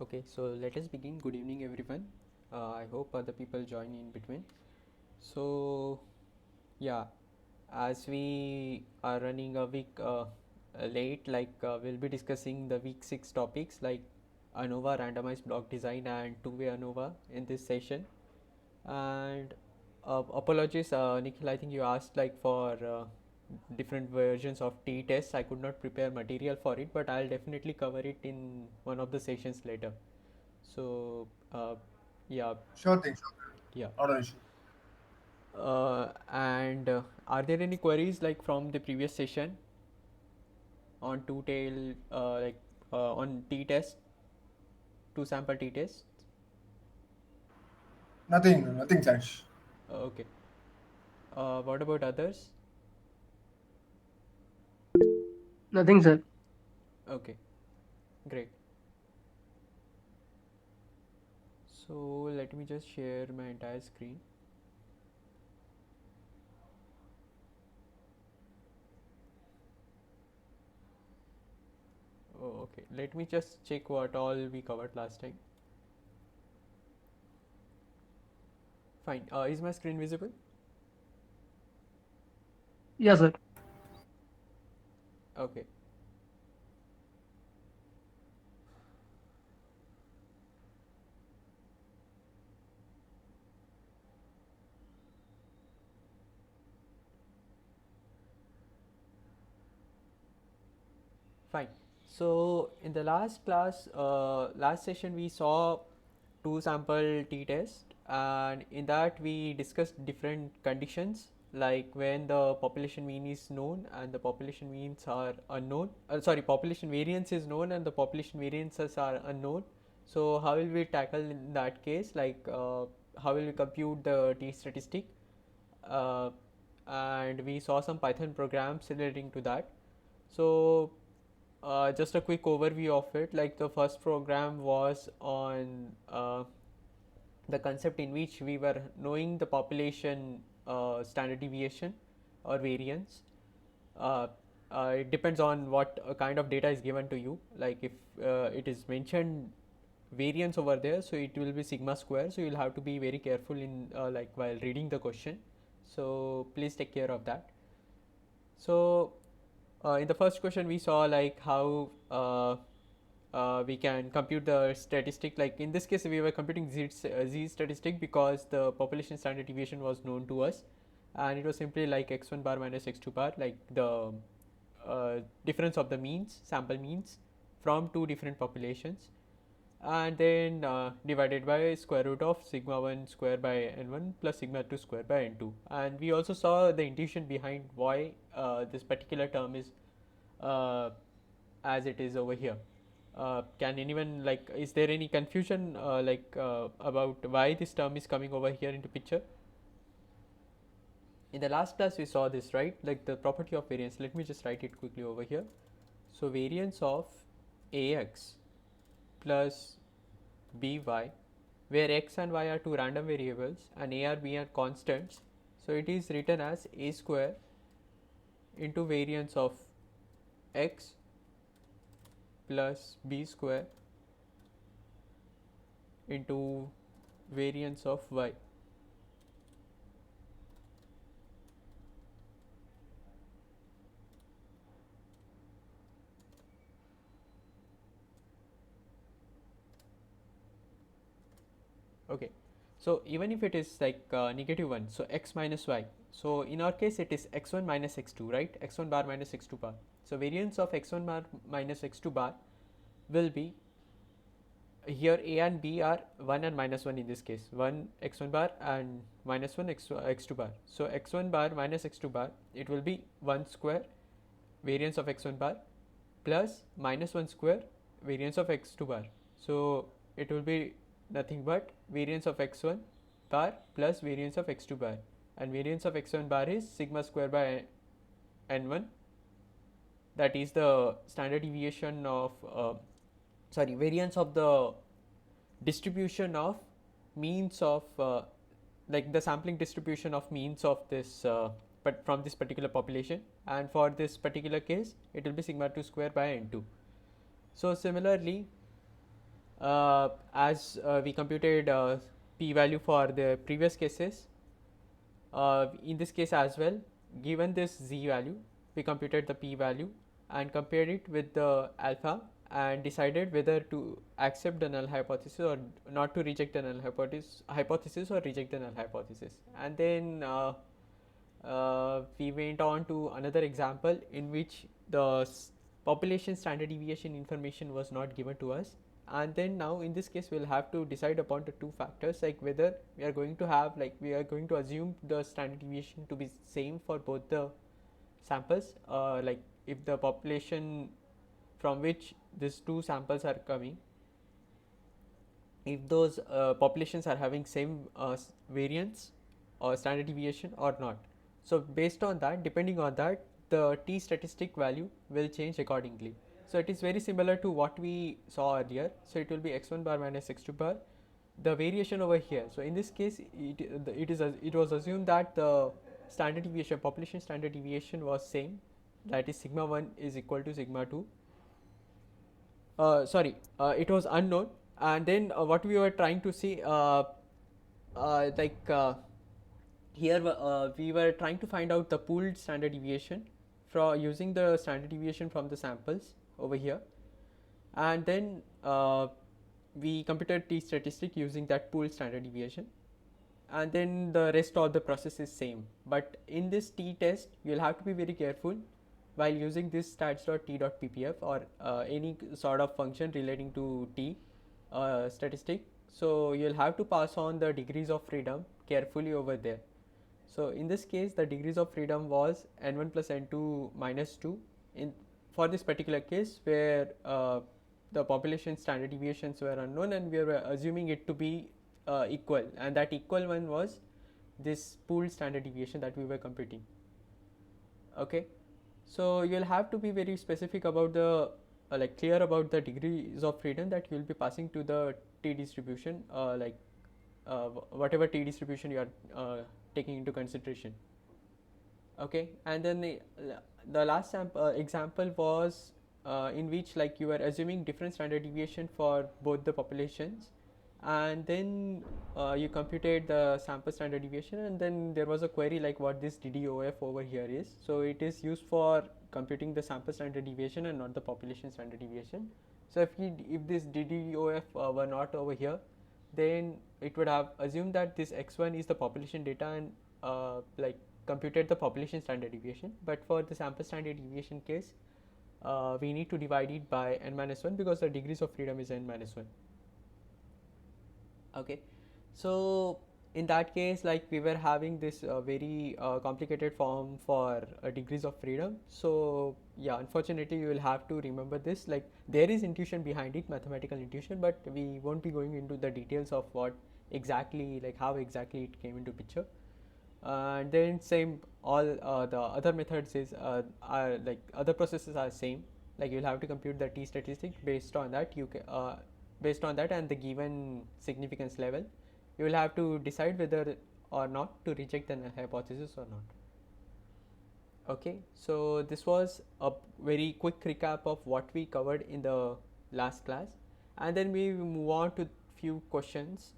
Okay, so let us begin. Good evening, everyone. I hope other people join in between. So, yeah, as we are running a week late, we'll be discussing the week 6 topics like ANOVA, randomized block design, and two-way ANOVA in this session. And apologies, Nikhil, I think you asked for different versions of t-tests. I could not prepare material for it, but I'll definitely cover it in one of the sessions later. So, yeah, Sure thing, sure thing. yeah. Not an issue. And are there any queries like from the previous session on two tail, on t-test, two sample t-tests? Nothing, Sash. Okay. What about others? Nothing, sir. Okay, great. So let me just share my entire screen. Oh, okay. Let me just check what all we covered last time. Fine. Is my screen visible? Yes, sir. Okay. Fine. So in the last class, last session, we saw two sample t-test, and in that we discussed different conditions like when the population mean is known and the population means are unknown. Sorry, population variance is known and the population variances are unknown. So how will we tackle in that case? How will we compute the t statistic? Uh, and we saw some Python programs relating to that. So just a quick overview of it. Like the first program was on the concept in which we were knowing the population standard deviation or variance. Uh, it depends on what kind of data is given to you. Like if it is mentioned variance over there, so it will be sigma square. So you'll have to be very careful in while reading the question. So please take care of that. So in the first question we saw like how we can compute the statistic. Like in this case we were computing z statistic because the population standard deviation was known to us, and it was simply like x1 bar minus x2 bar, like the difference of the means, sample means from two different populations, and then divided by square root of sigma 1 square by n1 plus sigma 2 square by n2. And we also saw the intuition behind why this particular term is uh, as it is over here. Can anyone, like, is there any confusion about why this term is coming over here into picture? In the last class we saw this, right? Like the property of variance. Let me just write it quickly over here. So variance of ax plus by, where x and y are two random variables and a or b are constants. So it is written as a square into variance of x plus b square into variance of y. Okay, so even if it is like -1, so x minus y, so in our case it is x1 minus x2, right? X1 bar minus x2 bar. So variance of x1 bar minus x2 bar will be, here a and b are 1 and minus 1 in this case, 1 x1 bar and minus 1 x2 bar. So x1 bar minus x2 bar, it will be 1 square variance of x1 bar plus minus 1 square variance of x2 bar. So it will be nothing but variance of x1 bar plus variance of x2 bar, and variance of x1 bar is sigma square by n1, that is the standard deviation of sorry, variance of the distribution of means of like the sampling distribution of means of this but from this particular population, and for this particular case it will be sigma 2 square by n2. So similarly as we computed p-value for the previous cases, in this case as well, given this z value, we computed the p-value and compared it with the alpha and decided whether to accept the null hypothesis or not to reject the null hypothesis or reject the null hypothesis. And then we went on to another example in which the population standard deviation information was not given to us, and then now in this case we'll have to decide upon the two factors, like whether we are going to have, like we are going to assume the standard deviation to be same for both the samples, like if the population from which these two samples are coming, if those populations are having same variance or standard deviation or not. So based on that, depending on that, the t statistic value will change accordingly. So it is very similar to what we saw earlier. So it will be x1 bar minus x2 bar, the variation over here. So in this case, it was assumed that the standard deviation, population standard deviation was same, that is sigma 1 is equal to sigma 2. It was unknown, and then what we were trying to see, here we were trying to find out the pooled standard deviation from using the standard deviation from the samples over here, and then we computed t statistic using that pooled standard deviation, and then the rest of the process is same. But in this t test, you'll have to be very careful while using this stats.t.ppf or any sort of function relating to t statistic. So you'll have to pass on the degrees of freedom carefully over there. So in this case, the degrees of freedom was n1 plus n2 minus 2 in for this particular case, where the population standard deviations were unknown and we were assuming it to be equal, and that equal one was this pooled standard deviation that we were computing. Okay, so you'll have to be very specific about the clear about the degrees of freedom that you'll be passing to the t distribution, whatever t distribution you are taking into consideration. Okay, and then the last example was in which, like, you were assuming different standard deviation for both the populations, and then you computed the sample standard deviation, and then there was a query like what this DDOF over here is. So it is used for computing the sample standard deviation and not the population standard deviation. So if this DDOF were not over here, then it would have assumed that this x1 is the population data and computed the population standard deviation. But for the sample standard deviation case, we need to divide it by n minus 1 because the degrees of freedom is n minus 1. Okay, so in that case, like, we were having this very complicated form for degrees of freedom. So yeah, unfortunately you will have to remember this. Like, there is intuition behind it, mathematical intuition, but we won't be going into the details of what exactly, like how exactly it came into picture. And then same, all the other methods is are like other processes are same. Like, you'll have to compute the t statistic based on that. Based on that and the given significance level, you will have to decide whether or not to reject the null hypothesis or not. Okay, so this was a very quick recap of what we covered in the last class, and then we move on to few questions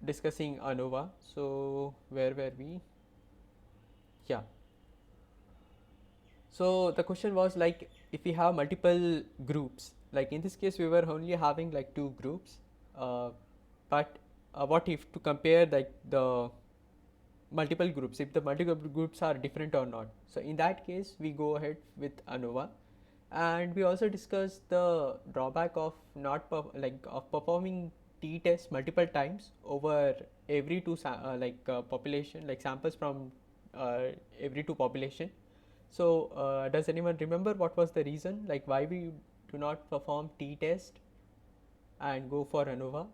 discussing ANOVA. So where were we? Yeah. So the question was, like, if we have multiple groups, like in this case we were only having like two groups, but what if to compare like the multiple groups, if the multiple groups are different or not? So in that case we go ahead with ANOVA, and we also discussed the drawback of not of performing t-test multiple times over every two population, like samples from every two population. So does anyone remember what was the reason, like why we do not perform t-test and go for ANOVA?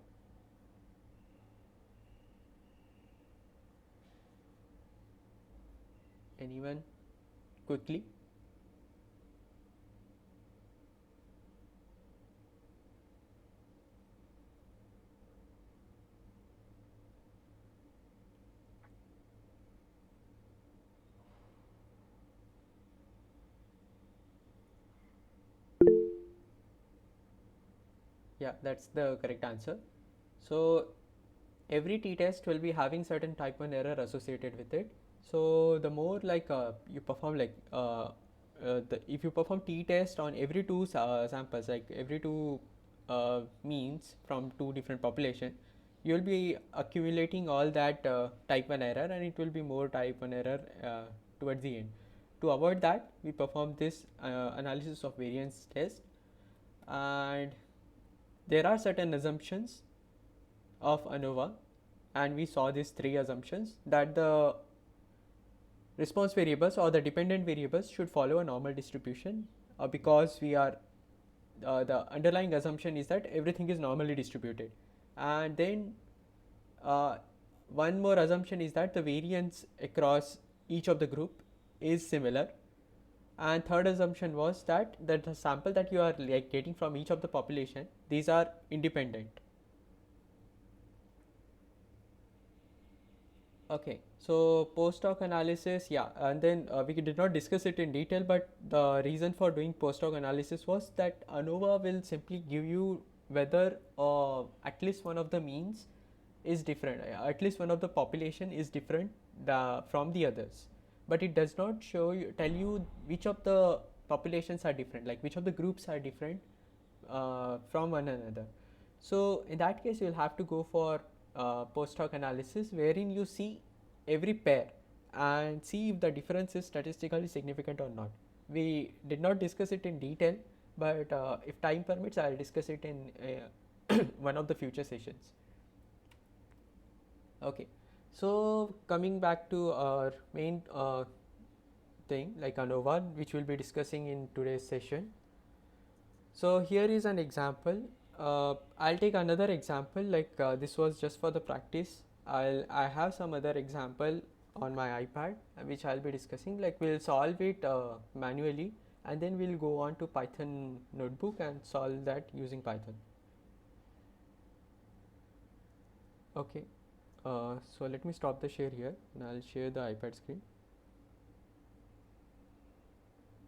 Anyone, quickly? Yeah, that's the correct answer. So every t-test will be having certain type 1 error associated with it. So the more like you perform like if you perform t-test on every two samples, like every two means from two different population, you will be accumulating all that type 1 error, and it will be more type 1 error towards the end. To avoid that, we perform this analysis of variance test, and there are certain assumptions of ANOVA, and we saw these three assumptions that the response variables or the dependent variables should follow a normal distribution, because we are the underlying assumption is that everything is normally distributed. And then uh, one more assumption is that the variance across each of the group is similar. And third assumption was that the sample that you are like getting from each of the population, these are independent. Okay, so post hoc analysis, yeah, and then we did not discuss it in detail, but the reason for doing post hoc analysis was that ANOVA will simply give you whether at least one of the means is different, at least one of the population is different from the others, but it does not tell you which of the populations are different, like which of the groups are different from one another. So in that case, you'll have to go for post hoc analysis, wherein you see every pair and see if the difference is statistically significant or not. We did not discuss it in detail, but if time permits, I'll discuss it in one of the future sessions. Okay, so coming back to our main thing, like ANOVA, which we'll be discussing in today's session. So here is an example. I'll take another example, like this was just for the practice. I have some other example on my iPad which I'll be discussing. Like we'll solve it manually, and then we'll go on to Python notebook and solve that using Python. Okay, so let me stop the share here, and I'll share the iPad screen.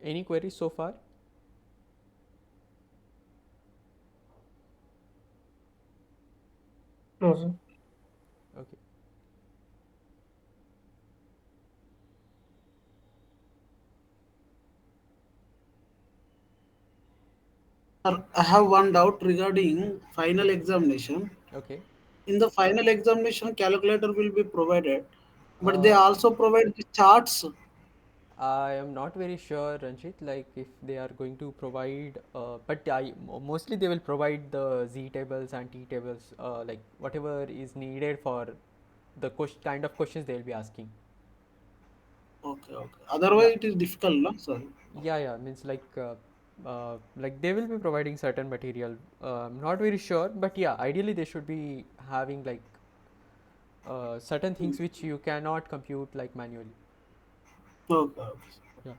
Any queries so far? No, sir. Okay. Sir, I have one doubt regarding final examination. Okay. In the final examination, calculator will be provided, but they Uh, also provide the charts. I am not very sure, Ranjit, like if they are going to provide, but mostly they will provide the Z tables and T tables, like whatever is needed for the kind of questions they will be asking. Okay, okay. Yeah, Otherwise, it is difficult, no, sir. yeah, means like they will be providing certain material. I'm not very sure, but yeah, ideally they should be having like certain things which you cannot compute like manually. Okay, okay. Yeah.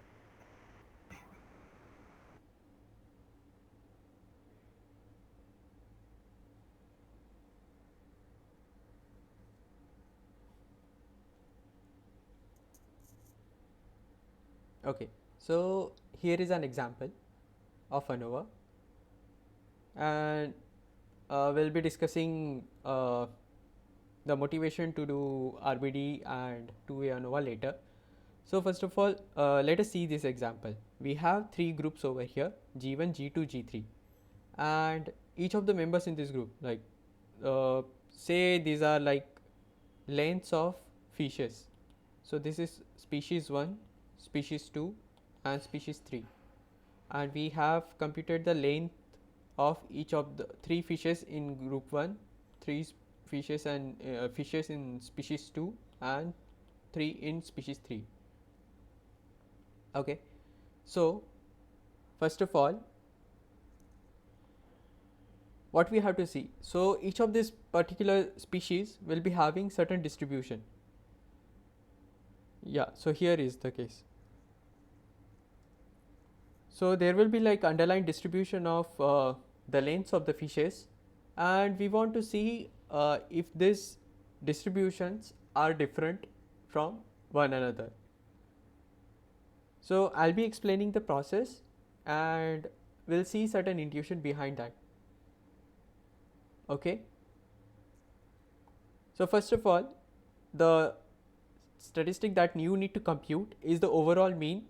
Okay. So here is an example of ANOVA, and we'll be discussing the motivation to do RBD and 2A ANOVA later. So first of all, let us see this example. We have three groups over here, G1, G2, G3, and each of the members in this group, like say these are like lengths of fishes. So this is species 1, species 2, and species 3, and we have computed the length of each of the three fishes in group 1, three fishes in species 2, and 3 in species 3. Okay, so first of all, what we have to see, so each of these particular species will be having certain distribution. Yeah, so here is the case. So there will be like underlying distribution of the lengths of the fishes, and we want to see if these distributions are different from one another. So I'll be explaining the process, and we'll see certain intuition behind that. Okay. So first of all, the statistic that you need to compute is the overall mean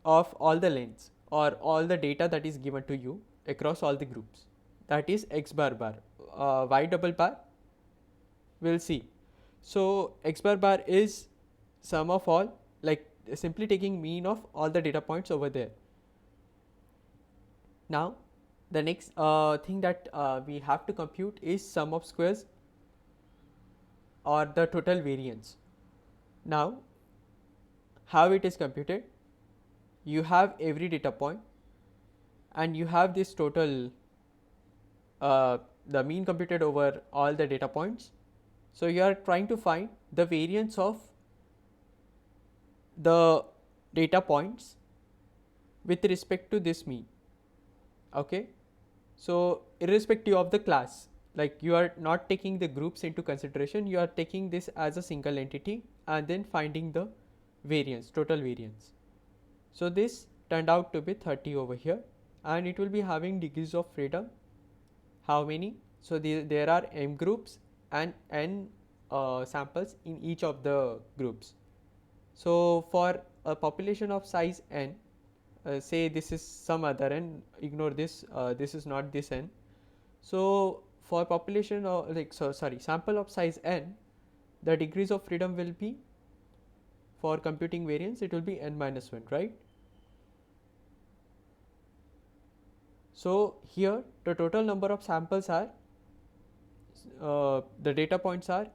of all the lengths or all the data that is given to you across all the groups. That is x bar bar. Y double bar, we'll see. So x bar bar is sum of all, like simply taking mean of all the data points over there. Now the next thing that we have to compute is sum of squares or the total variance. Now how it is computed? You have every data point and you have this total the mean computed over all the data points. So you are trying to find the variance of the data points with respect to this mean. Okay, so irrespective of the class, like you are not taking the groups into consideration, you are taking this as a single entity and then finding the variance, total variance. So this turned out to be 30 over here, and it will be having degrees of freedom. How many? So there are m groups and n samples in each of the groups. So for a population of size n, say this is some other n, ignore this, this is not this n. So for population of sample of size n, the degrees of freedom will be, for computing variance, it will be n minus 1, right? So here the total number of samples are the data points are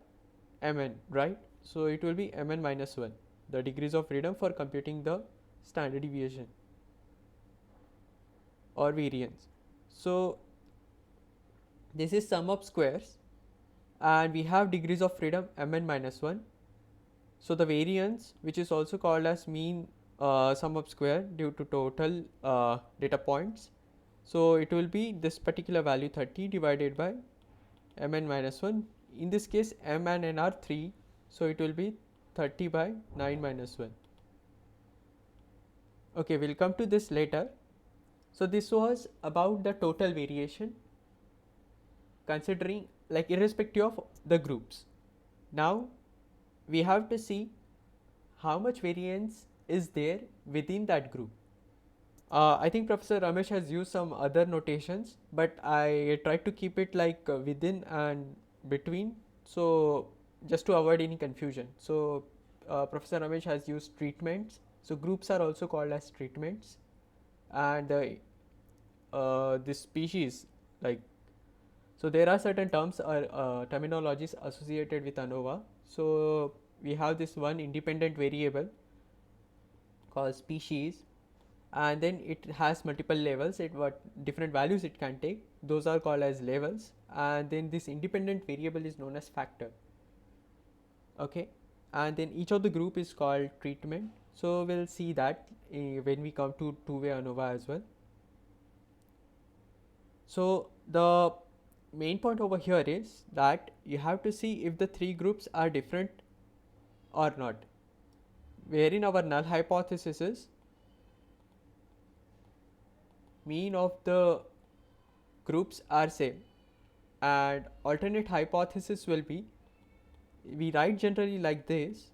mn, right? So it will be mn minus 1, the degrees of freedom for computing the standard deviation or variance. So this is sum of squares and we have degrees of freedom mn minus 1. So the variance, which is also called as mean sum of square due to total data points, so it will be this particular value 30 divided by mn minus 1. In this case m and n are 3, so it will be 30 by 9 minus 1. Okay, we'll come to this later. So this was about the total variation considering, like, irrespective of the groups. Now we have to see how much variance is there within that group. I think Professor Ramesh has used some other notations, but I tried to keep it like within and between, so just to avoid any confusion. So Professor Ramesh has used treatments. So groups are also called as treatments, and this species, like, so there are certain terms or terminologies associated with ANOVA. So we have this one independent variable called species, and then it has multiple levels, what different values it can take, those are called as levels, and then this independent variable is known as factor. Okay, and then each of the group is called treatment. So we'll see that when we come to two-way ANOVA as well. So the main point over here is that you have to see if the three groups are different or not, wherein our null hypothesis is mean of the groups are same, and alternate hypothesis will be, we write generally like this,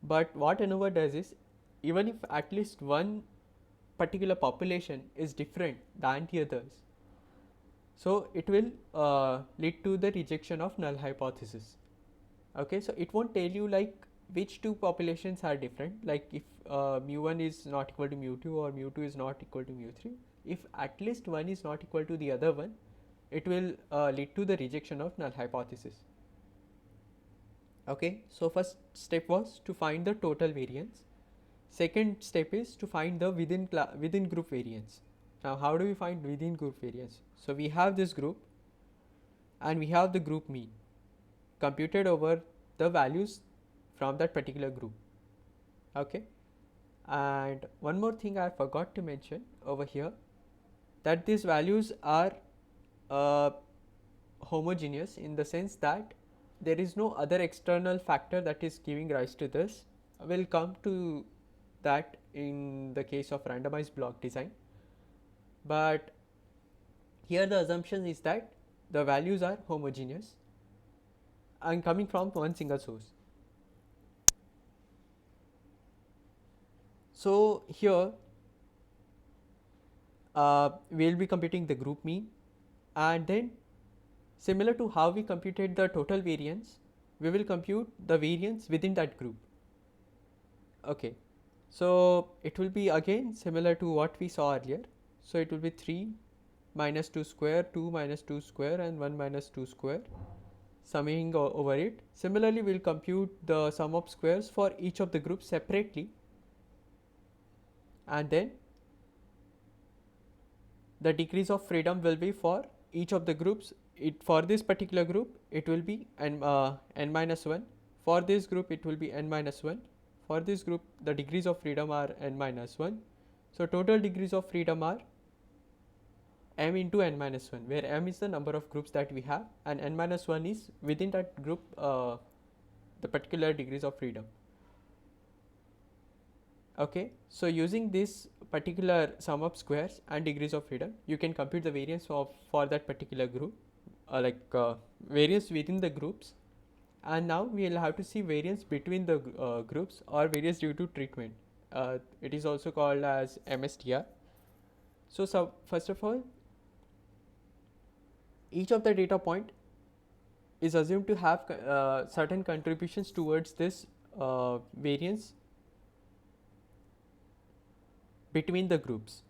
but what ANOVA does is, even if at least one particular population is different than the others, so it will lead to the rejection of null hypothesis. Okay, so it won't tell you like which two populations are different, like if mu1 is not equal to mu2 or mu2 is not equal to mu3, if at least one is not equal to the other one, it will lead to the rejection of null hypothesis. Okay, so first step was to find the total variance. Second step is to find the within group variance. Now how do we find within group variance? So we have this group and we have the group mean computed over the values from that particular group. Okay, and one more thing I forgot to mention over here, that these values are homogeneous in the sense that there is no other external factor that is giving rise to this. We'll come to that in the case of randomized block design, but Here the assumption is that the values are homogeneous and coming from one single source. So here we will be computing the group mean, and then similar to how we computed the total variance, we will compute the variance within that group. Okay, so it will be again similar to what we saw earlier. So it will be 3 minus 2 square, 2 minus 2 square, and 1 minus 2 square, summing over it. Similarly, we will compute the sum of squares for each of the groups separately, and then the degrees of freedom will be for each of the groups. For this particular group it will be n minus 1, for this group it will be n minus 1, for this group the degrees of freedom are n minus 1. So total degrees of freedom are m into n minus 1, where m is the number of groups that we have and n minus 1 is within that group the particular degrees of freedom. Okay, so using this particular sum of squares and degrees of freedom, you can compute the variance for that particular group, variance within the groups. And now we will have to see variance between the groups or variance due to treatment. It is also called as MSTR. So first of all, each of the data point is assumed to have certain contributions towards this variance between the groups.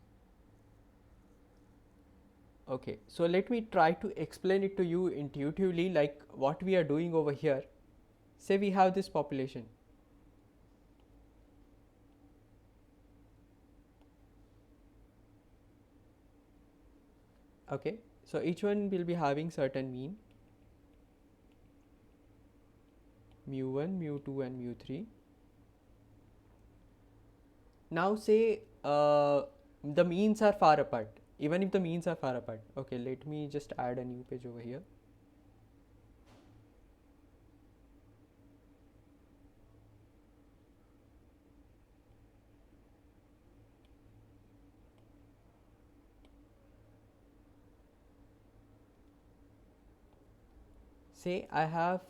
Okay, so let me try to explain it to you intuitively, like what we are doing over here. Say we have this population. Okay, so each one will be having certain mean, mu1, mu2 and mu3. Now say the means are far apart. Even if the means are far apart, okay, let me just add a new page over here. Say I have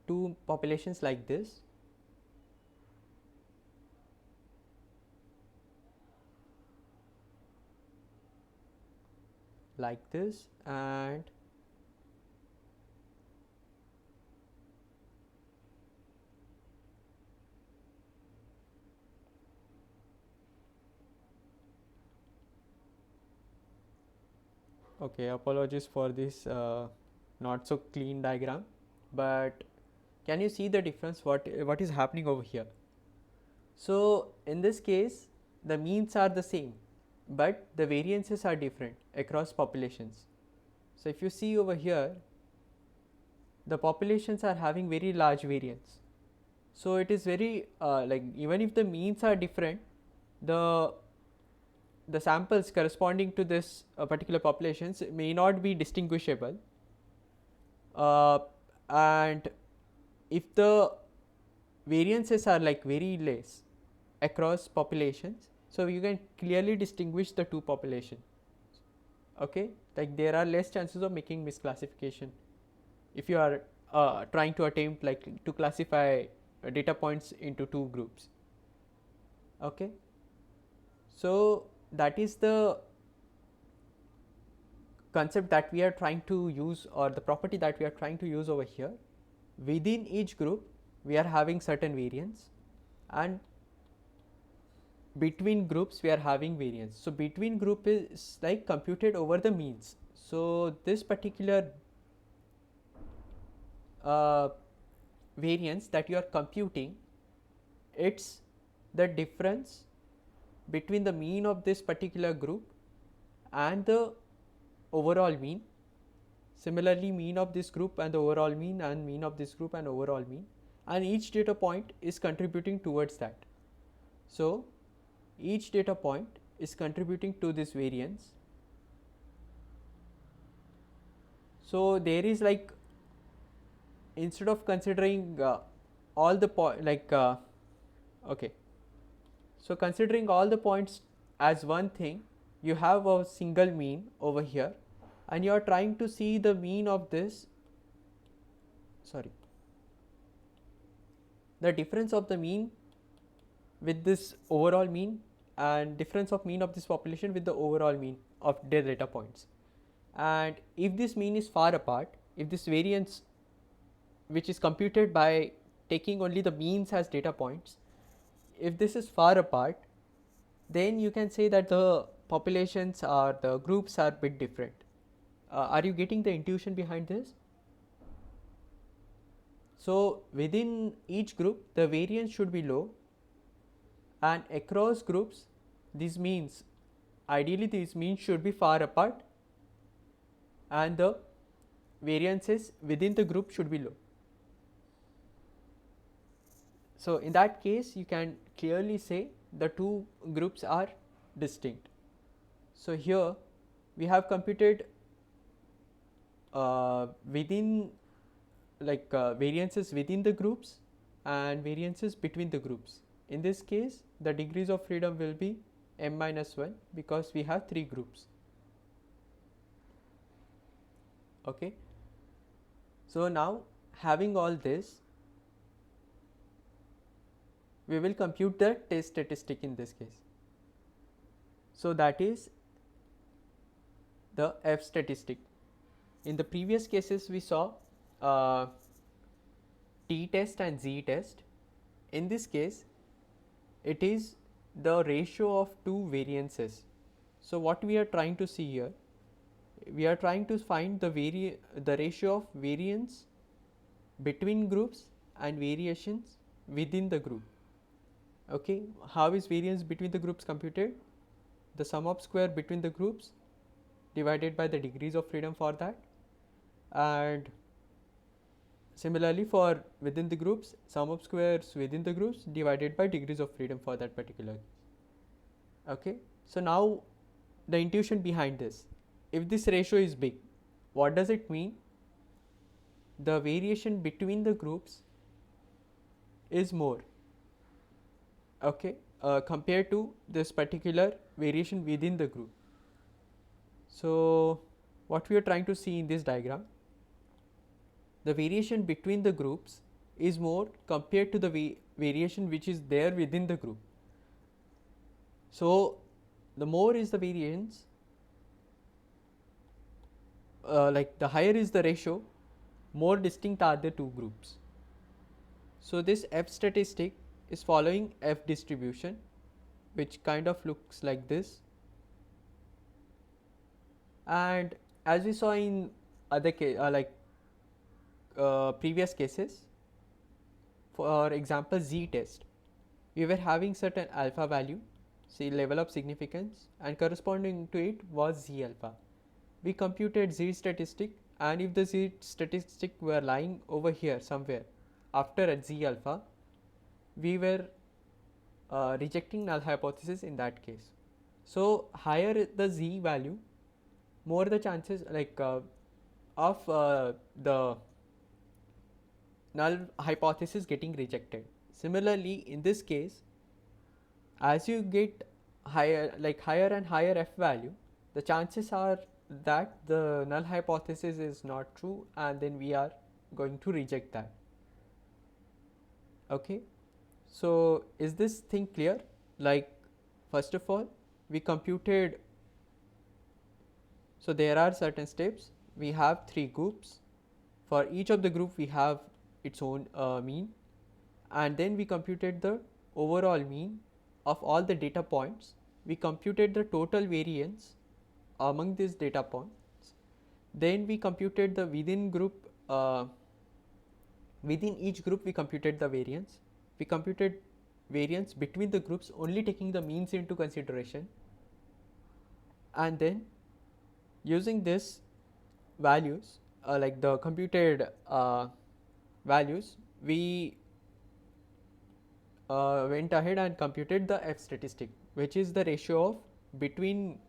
two populations like this. Like this, and okay, apologies for this not so clean diagram, but can you see the difference what is happening over here? So in this case the means are the same, but the variances are different across populations. So if you see over here, the populations are having very large variance. So it is very like even if the means are different, the samples corresponding to this particular populations may not be distinguishable, and if the variances are like very less across populations, so you can clearly distinguish the two populations. Okay, like there are less chances of making misclassification if you are trying to attempt like to classify data points into two groups. Okay, so that is the concept that we are trying to use, or the property that we are trying to use over here. Within each group we are having certain variance, and between groups we are having variance. So between group is like computed over the means. So this particular variance that you are computing, it's the difference between the mean of this particular group and the overall mean. Similarly, mean of this group and the overall mean, and mean of this group and overall mean, and each data point is contributing towards that. So each data point is contributing to this variance. So there is like, instead of considering all the okay, So considering all the points as one thing, you have a single mean over here and you are trying to see the mean of this, the difference of the mean with this overall mean and difference of mean of this population with the overall mean of their data points. And if this mean is far apart, if this variance which is computed by taking only the means as data points, if this is far apart, then you can say that the populations or the groups are a bit different. Are you getting the intuition behind this? So within each group the variance should be low, and across groups ideally these means should be far apart and the variances within the group should be low. So in that case you can clearly say the two groups are distinct. So here we have computed within variances within the groups and variances between the groups. In this case the degrees of freedom will be m minus 1 because we have 3 groups. Okay. So now having all this, we will compute the test statistic in this case. So that is the F statistic. In the previous cases we saw T test and Z test. In this case it is the ratio of two variances. So what we are trying to see here, we are trying to find the ratio of variance between groups and variations within the group. Okay, how is variance between the groups computed? The sum of square between the groups divided by the degrees of freedom for that, and similarly for within the groups, sum of squares within the groups divided by degrees of freedom for that particular. Okay, so now the intuition behind this, if this ratio is big, what does it mean? The variation between the groups is more, okay, compared to this particular variation within the group. So what we are trying to see in this diagram, the variation between the groups is more compared to the variation which is there within the group. So the more is the variance, the higher is the ratio, more distinct are the two groups. So this F statistic is following F distribution, which kind of looks like this. And as we saw in other previous cases, for example Z test, we were having certain alpha value, say level of significance, and corresponding to it was Z alpha. We computed Z statistic, and if the Z statistic were lying over here somewhere after at Z alpha, we were rejecting null hypothesis in that case. So higher the Z value, more the chances of the null hypothesis getting rejected. Similarly in this case, as you get higher and higher F value, the chances are that the null hypothesis is not true, and then we are going to reject that. Okay, so is this thing clear? Like, first of all, we computed, so there are certain steps. We have 3 groups. For each of the group we have its own mean, and then we computed the overall mean of all the data points. We computed the total variance among these data points. Then we computed the within each group we computed the variance. We computed variance between the groups only taking the means into consideration, and then using this values, the computed values, we went ahead and computed the F statistic, which is the ratio of between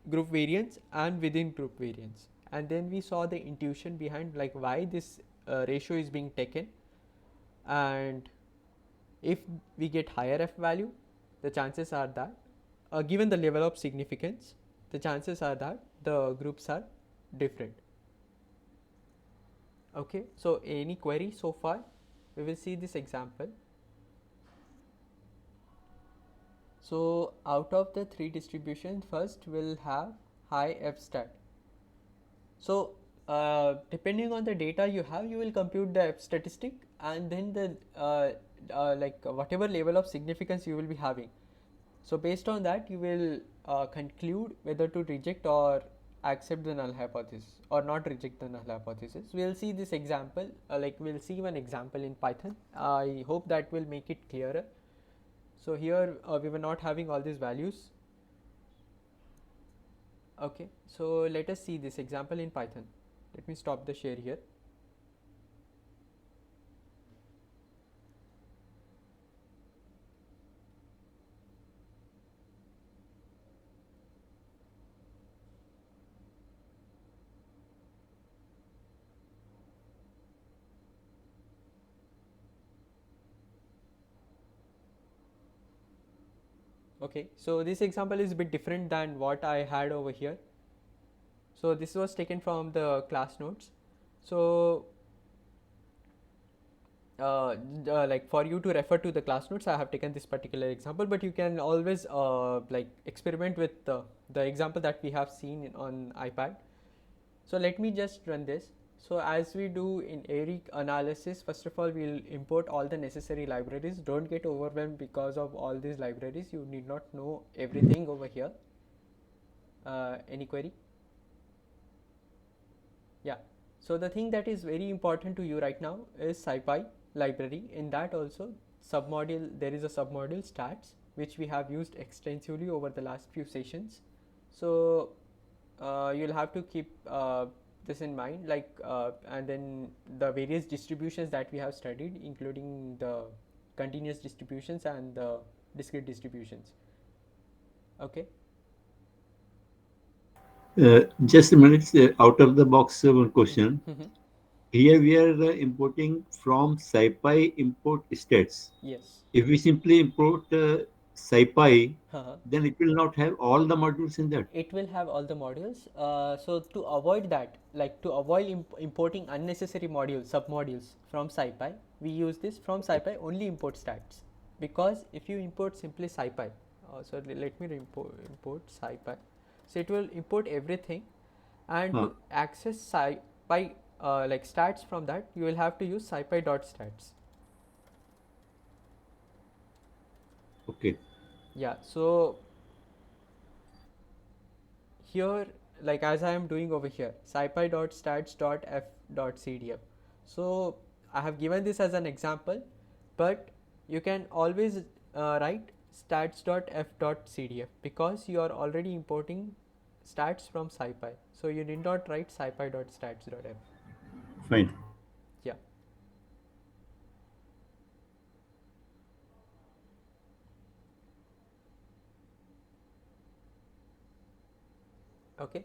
group variance and within group variance. And then we saw the intuition behind why this ratio is being taken, and if we get higher F value, the chances are that given the level of significance, the chances are that the groups are different. Okay, so any query so far? We will see this example. So out of the three distributions, first we'll have high F stat. So depending on the data you have, you will compute the F statistic, and then the like whatever level of significance you will be having. So based on that, you will conclude whether to reject or accept the null hypothesis or not reject the null hypothesis. We'll see this example, like we'll see one example in Python. I hope that will make it clearer. So here we were not having all these values. Okay, so let us see this example in Python. Let me stop the share here. Okay, so this example is a bit different than what I had over here. So this was taken from the class notes. So like for you to refer to the class notes, I have taken this particular example, but you can always like experiment with the example that we have seen on iPad. So let me just run this. So as we do in every analysis, first of all, we'll import all the necessary libraries. Don't get overwhelmed because of all these libraries. You need not know everything over here. Any query? Yeah. So the thing that is very important to you right now is SciPy library. In that also submodule, there is a submodule stats, which we have used extensively over the last few sessions. So you'll have to keep this in mind, like and then the various distributions that we have studied, including the continuous distributions and the discrete distributions. Okay. Just a minute, out of the box one question. Here we are importing from SciPy import stats. Yes. If we simply import SciPy, then it will not have all the modules in that. It will have all the modules. So to avoid that, like to avoid importing unnecessary modules, submodules from SciPy, we use this from SciPy only import stats. Because if you import simply SciPy, so let me import SciPy. So it will import everything, and to access SciPy like stats from that, you will have to use SciPy.stats. Okay. Yeah. So here, like as I am doing over here, scipy.stats.f.cdf. So I have given this as an example, but you can always write stats.f.cdf because you are already importing stats from SciPy. So you need not write scipy.stats.f. Fine. Yeah. Okay.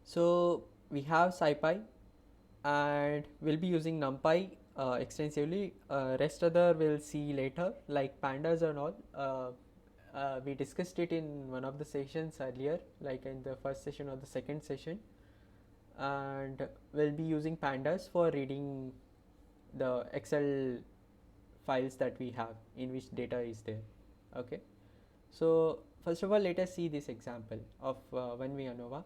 So we have SciPy, and we'll be using NumPy extensively. Rest other we'll see later, like pandas and all. We discussed it in one of the sessions earlier, like in the first session or the second session, and we'll be using pandas for reading the Excel files that we have in which data is there. Okay, so first of all, let us see this example of one-way ANOVA.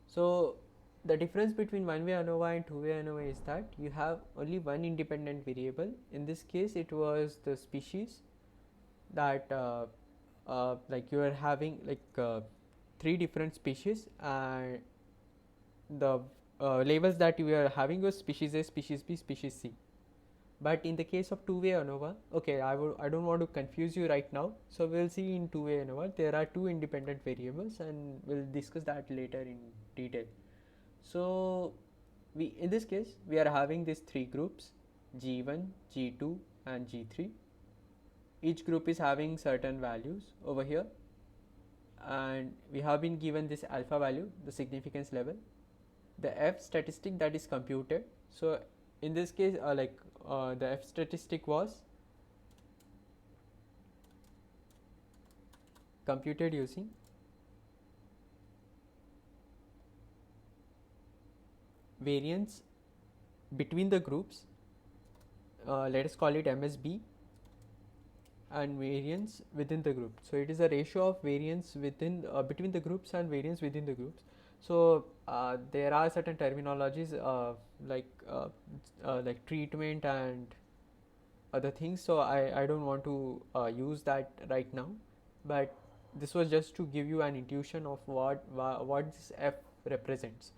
So the difference between one-way ANOVA and two-way ANOVA is that you have only one independent variable. In this case, it was the species that like you are having like three different species, and the labels that you are having was species A, species B, species C. But in the case of two-way ANOVA, okay, I don't want to confuse you right now. So we'll see in two-way ANOVA there are two independent variables, and we'll discuss that later in detail. So we in this case we are having these three groups, G1, G2 and G3. Each group is having certain values over here, and we have been given this alpha value, the significance level, the F statistic that is computed. So in this case the F statistic was computed using variance between the groups, let us call it MSB, and variance within the group. So it is a ratio of variance within between the groups and variance within the groups. So there are certain terminologies like treatment and other things. So I don't want to use that right now, but this was just to give you an intuition of what this F represents.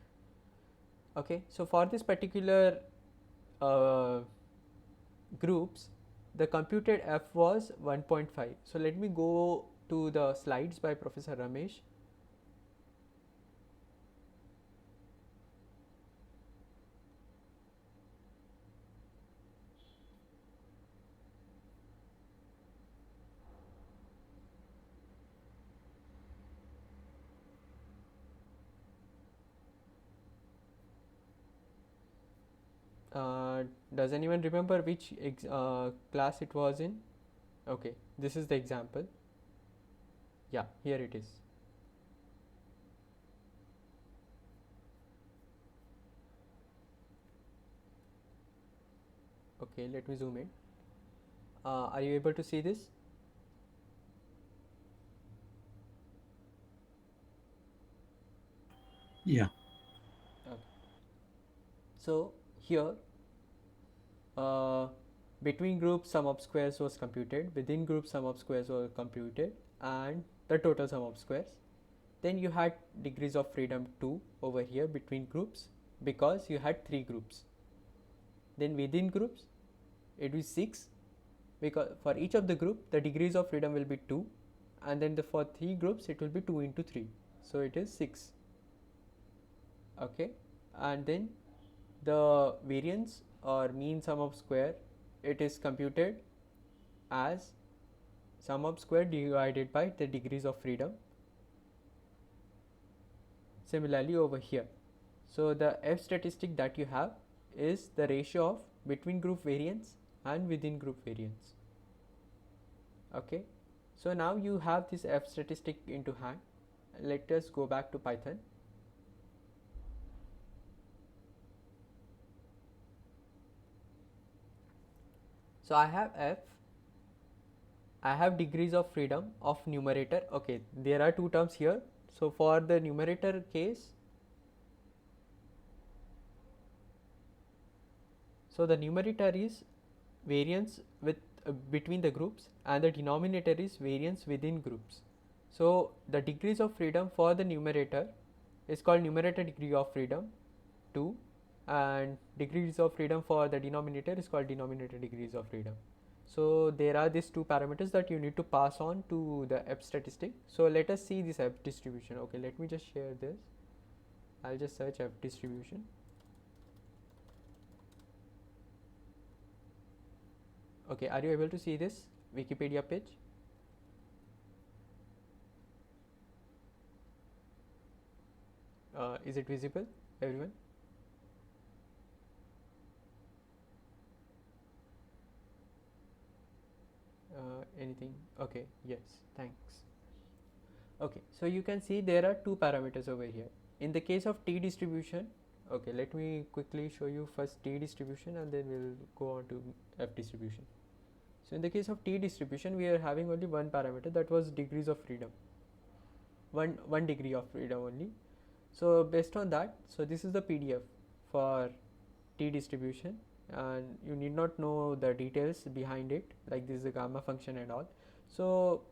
Okay, so for this particular groups, the computed F was 1.5. So let me go to the slides by Professor Ramesh. Does anyone remember which class it was in? Okay, this is the example. Yeah, here it is. Okay, let me zoom in. Are you able to see this? Yeah. Okay. So here between groups sum of squares was computed, within group sum of squares were computed, and the total sum of squares. Then you had degrees of freedom 2 over here between groups because you had 3 groups. Then within groups it is 6 because for each of the group the degrees of freedom will be 2, and then for 3 groups it will be 2 into 3, so it is 6. Okay, and then the variance or mean sum of square, it is computed as sum of square divided by the degrees of freedom. Similarly over here, so the F statistic that you have is the ratio of between group variance and within group variance. Okay, so now you have this F statistic into hand. Let us go back to Python. So I have F, I have degrees of freedom of numerator. Okay, there are two terms here. So for the numerator case, so the numerator is variance with between the groups, and the denominator is variance within groups. So the degrees of freedom for the numerator is called numerator degree of freedom 2, and degrees of freedom for the denominator is called denominator degrees of freedom. So there are these two parameters that you need to pass on to the F statistic. So let us see this F distribution. Okay, let me just share this. I'll just search F distribution. Okay, are you able to see this Wikipedia page? Is it visible, everyone? Anything? Okay, yes, thanks. Okay, so you can see there are two parameters over here. In the case of T distribution, okay, let me quickly show you first T distribution and then we'll go on to F distribution. So in the case of T distribution, we are having only one parameter, that was degrees of freedom. One degree of freedom only. So based on that, so this is the PDF for T distribution, and you need not know the details behind it, like this is the gamma function and all. So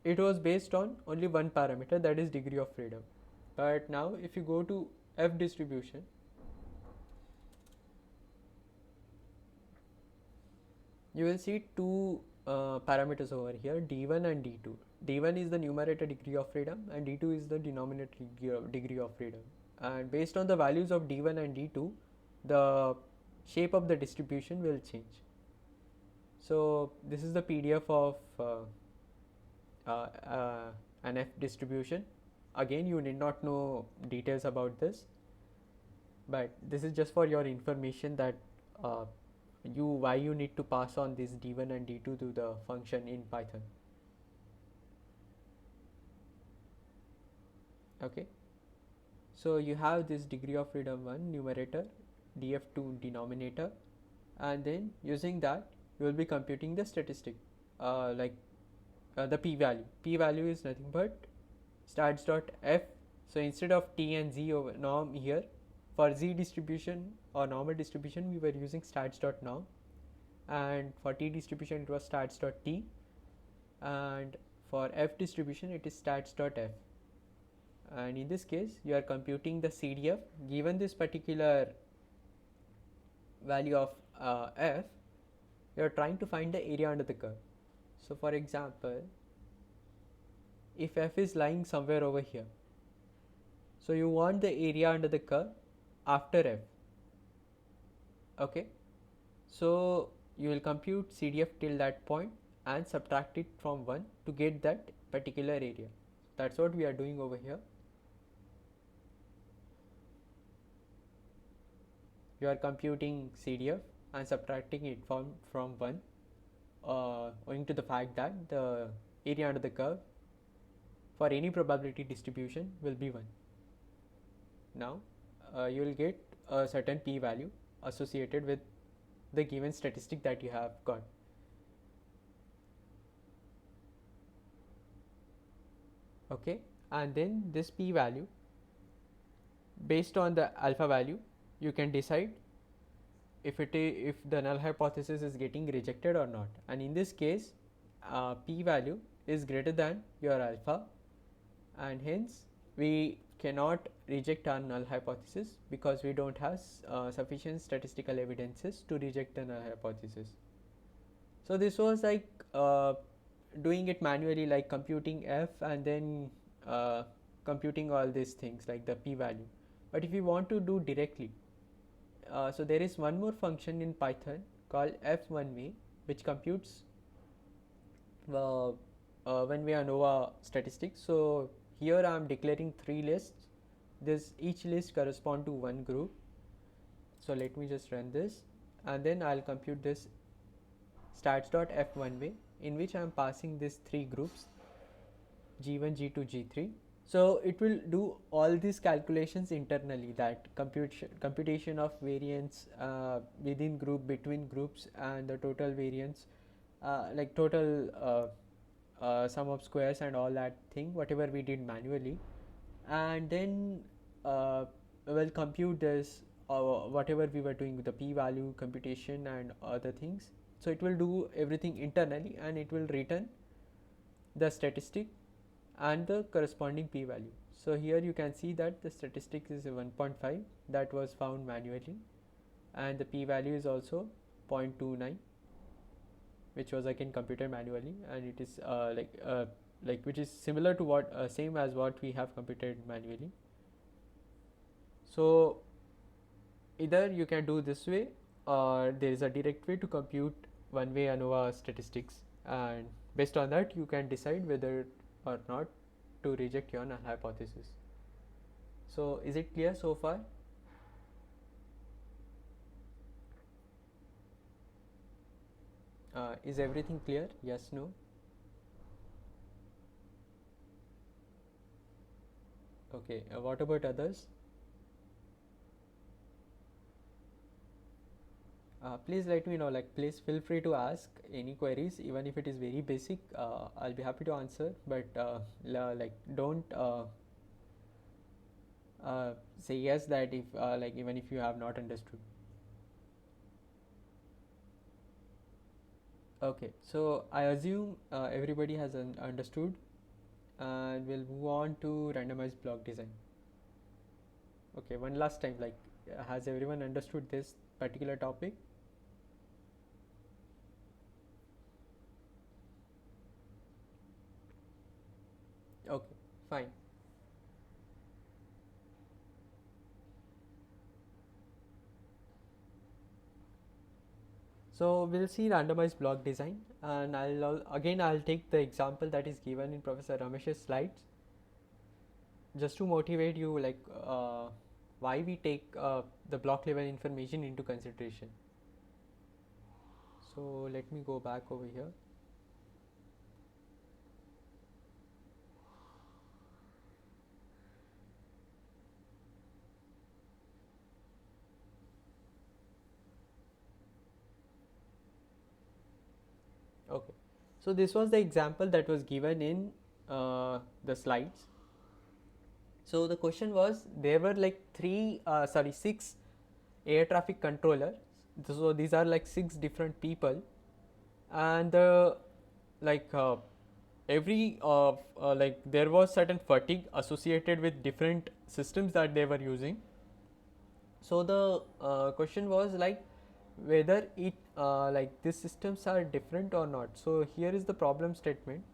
it was based on only one parameter, that is degree of freedom. But now if you go to F distribution, you will see two parameters over here, D1 and D2. D1 is the numerator degree of freedom and D2 is the denominator degree of freedom. And based on the values of D1 and D2, the shape of the distribution will change. So this is the PDF of an F distribution. Again, you need not know details about this, but this is just for your information that why you need to pass on this D1 and D2 to the function in Python. Okay, so you have this degree of freedom 1 numerator, df2 denominator, and then using that you will be computing the statistic, the p-value. P-value is nothing but stats dot f. So instead of t and z over norm here, for z distribution or normal distribution we were using stats dot norm, and for t distribution it was stats dot t, and for f distribution it is stats dot f. And in this case you are computing the CDF given this particular value of f. You are trying to find the area under the curve. So for example, if f is lying somewhere over here, so you want the area under the curve after f. Okay, so you will compute CDF till that point and subtract it from 1 to get that particular area. That's what we are doing over here. You are computing CDF and subtracting it from 1, owing to the fact that the area under the curve for any probability distribution will be 1. Now you will get a certain p-value associated with the given statistic that you have got. Okay, and then this p-value, based on the alpha value, you can decide if the null hypothesis is getting rejected or not. And in this case, p-value is greater than your alpha, and hence we cannot reject our null hypothesis because we don't have sufficient statistical evidences to reject the null hypothesis. So this was like doing it manually, like computing f and then computing all these things like the p-value. But if you want to do directly, so there is one more function in Python called f1way, which computes one-way ANOVA statistics. So here I am declaring 3 lists. Each list correspond to one group. So let me just run this, and then I'll compute this stats.f1way, in which I am passing these 3 groups, G1, G2, G3. So it will do all these calculations internally, that computation of variance within group, between groups, and the total variance, like total sum of squares and all that thing, whatever we did manually. And then we'll compute this, whatever we were doing with the p-value computation and other things. So it will do everything internally, and it will return the statistic and the corresponding p-value. So here you can see that the statistic is 1.5 that was found manually, and the p-value is also 0.29, which was again computed manually, and it is which is similar to what same as what we have computed manually. So either you can do this way, or there is a direct way to compute one-way ANOVA statistics, and based on that you can decide whether or not to reject your null hypothesis. So is it clear so far? Is everything clear? Yes, no? Okay, what about others? Please let me know, like please feel free to ask any queries, even if it is very basic. I'll be happy to answer, but like don't say yes that if like even if you have not understood. Okay, so I assume everybody has understood, and we'll move on to randomized block design. Okay, one last time, like has everyone understood this particular topic? Okay, fine. So we'll see randomized block design, and I'll take the example that is given in Professor Ramesh's slides, just to motivate you, like why we take the block level information into consideration. So let me go back over here. Okay, so this was the example that was given in the slides. So the question was, there were like six air traffic controllers. So these are like 6 different people, and every like there was certain fatigue associated with different systems that they were using. So the question was like whether it like these systems are different or not. So here is the problem statement.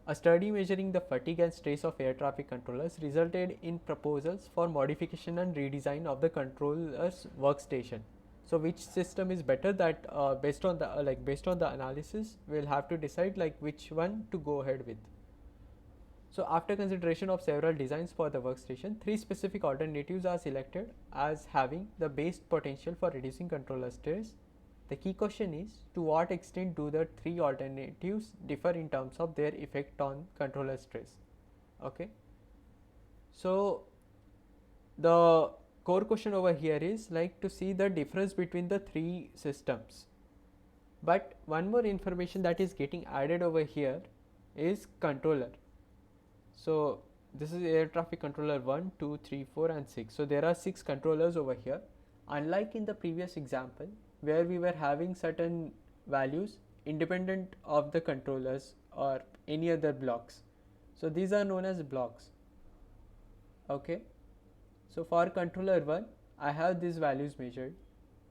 A study measuring the fatigue and stress of air traffic controllers resulted in proposals for modification and redesign of the controller's workstation. So which system is better? That based on the analysis, we'll have to decide like which one to go ahead with. So after consideration of several designs for the workstation, 3 specific alternatives are selected as having the best potential for reducing controller stress. The key question is, to what extent do the 3 alternatives differ in terms of their effect on controller stress? Okay. So the core question over here is like to see the difference between the 3 systems. But one more information that is getting added over here is controller. So this is air traffic controller 1, 2, 3, 4 and 6. So there are 6 controllers over here. Unlike in the previous example where we were having certain values independent of the controllers or any other blocks. So these are known as blocks. Okay. So for controller 1, I have these values measured.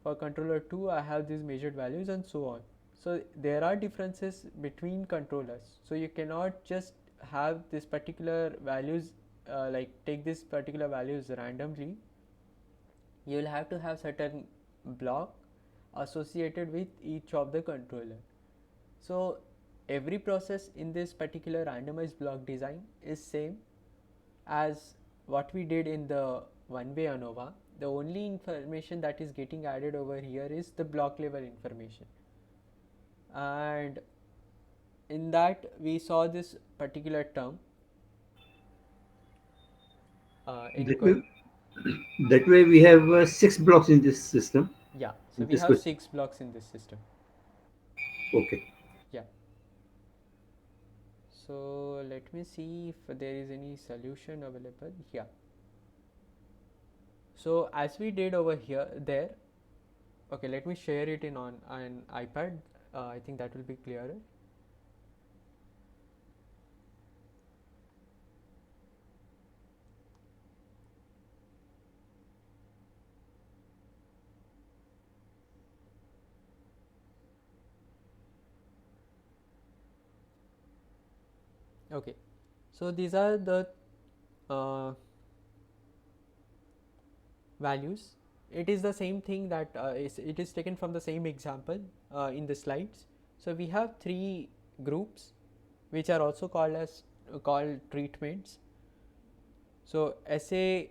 For controller 2, I have these measured values and so on. So there are differences between controllers. So you cannot just have this particular values like take this particular values randomly. You will have to have certain block associated with each of the controller. So every process in this particular randomized block design is same as what we did in the one-way ANOVA. The only information that is getting added over here is the block level information, and in that we saw this particular term. That way we have 6 blocks in this system. Yeah, so In we this have question. 6 blocks in this system. Okay. Yeah. So let me see if there is any solution available. Yeah. So as we did over here, there. Okay, let me share it in on an iPad. I think that will be clearer. Okay, so these are the values. It is the same thing that it is taken from the same example in the slides. So we have 3 groups which are also called as called treatments. So SA,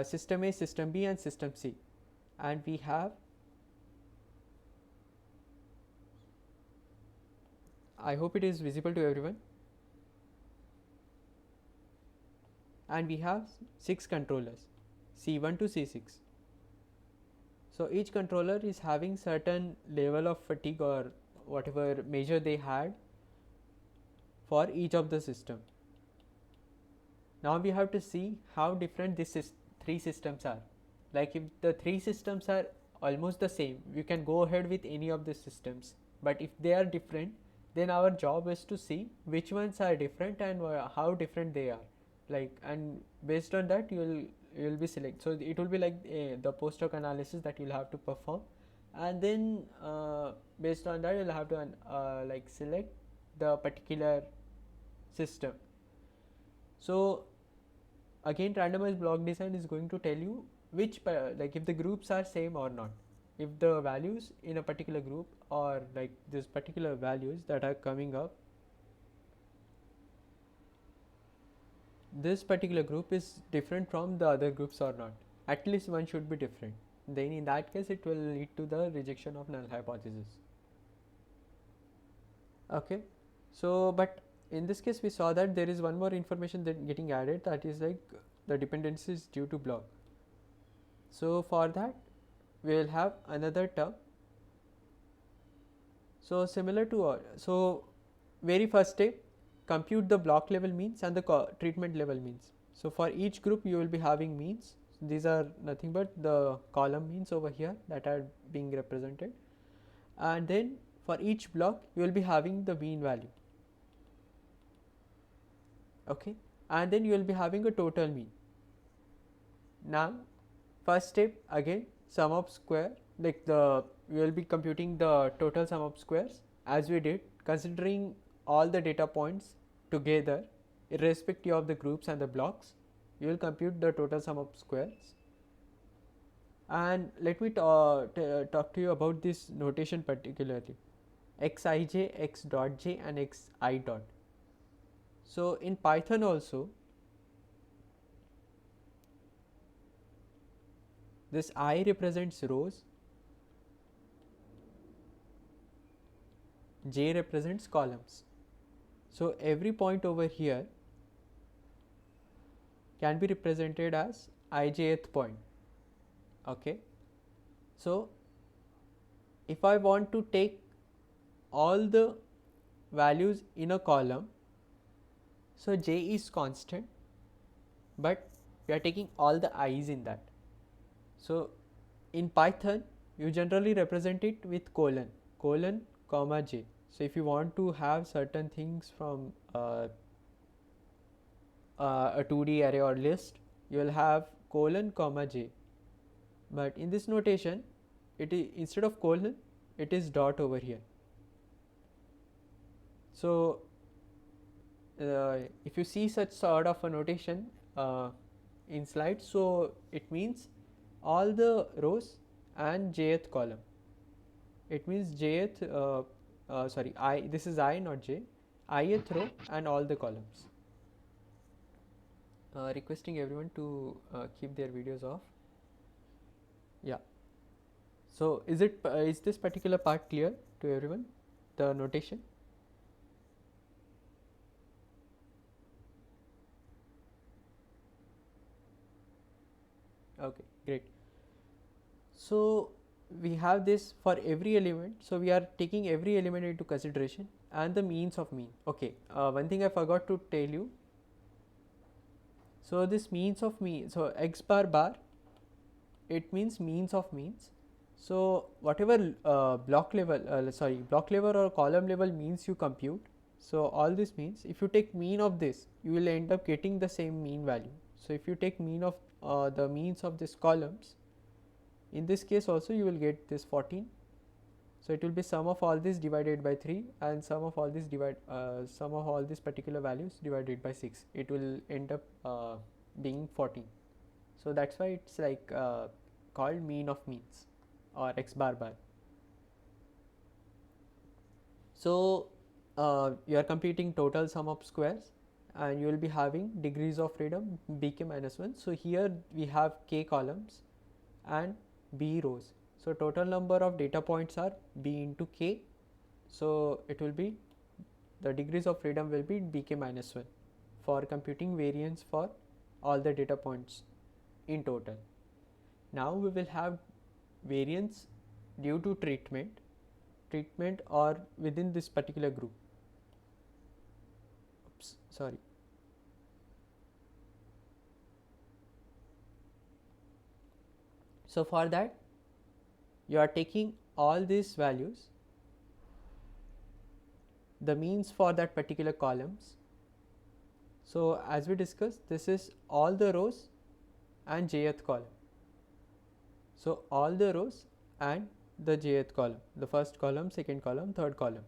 system A, system B and system C, and we have, I hope it is visible to everyone, and we have 6 controllers C1 to C6. So each controller is having certain level of fatigue or whatever measure they had for each of the system. Now we have to see how different these 3 systems are. Like if the 3 systems are almost the same, we can go ahead with any of the systems, but if they are different, then our job is to see which ones are different and how different they are, like, and based on that you will be select. So it will be like the post hoc analysis that you'll have to perform, and then based on that you'll have to like select the particular system. So again, randomized block design is going to tell you which like if the groups are same or not, if the values in a particular group or like this particular values that are coming up, this particular group is different from the other groups or not. At least one should be different. Then in that case it will lead to the rejection of null hypothesis. Okay, so but in this case we saw that there is one more information that getting added, that is like the dependencies due to block. So for that we will have another term So similar to so very first step, compute the block level means and the treatment level means. So for each group you will be having means. These are nothing but the column means over here that are being represented, and then for each block you will be having the mean value. Okay, and then you will be having a total mean. Now first step, again sum of square, like we will be computing the total sum of squares as we did, considering all the data points together irrespective of the groups and the blocks. You will compute the total sum of squares. And let me talk to you about this notation particularly, xij, x dot j and xi dot. So in Python also, this I represents rows, j represents columns. So every point over here can be represented as ijth point. Okay, so if I want to take all the values in a column, so j is constant, but we are taking all the i's in that. So in Python you generally represent it with colon comma j. So if you want to have certain things from a 2D array or list, you will have colon comma j, but in this notation it is, instead of colon it is dot over here. So if you see such sort of a notation in slides, so it means all the rows and jth column. It means jth sorry, I, this is I not j, ith row and all the columns. Requesting everyone to keep their videos off. Yeah. So is this particular part clear to everyone, the notation? Okay, great. So we have this for every element, so we are taking every element into consideration and the means of mean. Okay, one thing I forgot to tell you. So this means of mean, so x bar bar, it means means of means. So whatever block level or column level means you compute, so all this means if you take mean of this, you will end up getting the same mean value. So if you take mean of the means of these columns, in this case also you will get this 14. So it will be sum of all this divided by 3 and sum of all these particular values divided by 6. It will end up being 14. So that's why it's like called mean of means or x bar bar. So you are computing total sum of squares and you will be having degrees of freedom bk minus 1. So here we have k columns and b rows. So total number of data points are b into k. So it will be, the degrees of freedom will be bk minus 1 for computing variance for all the data points in total. Now we will have variance due to treatment or within this particular group. Oops, sorry. So for that you are taking all these values, the means for that particular columns. So as we discussed, this is all the rows and jth column. So all the rows and the jth column, the first column, second column, third column.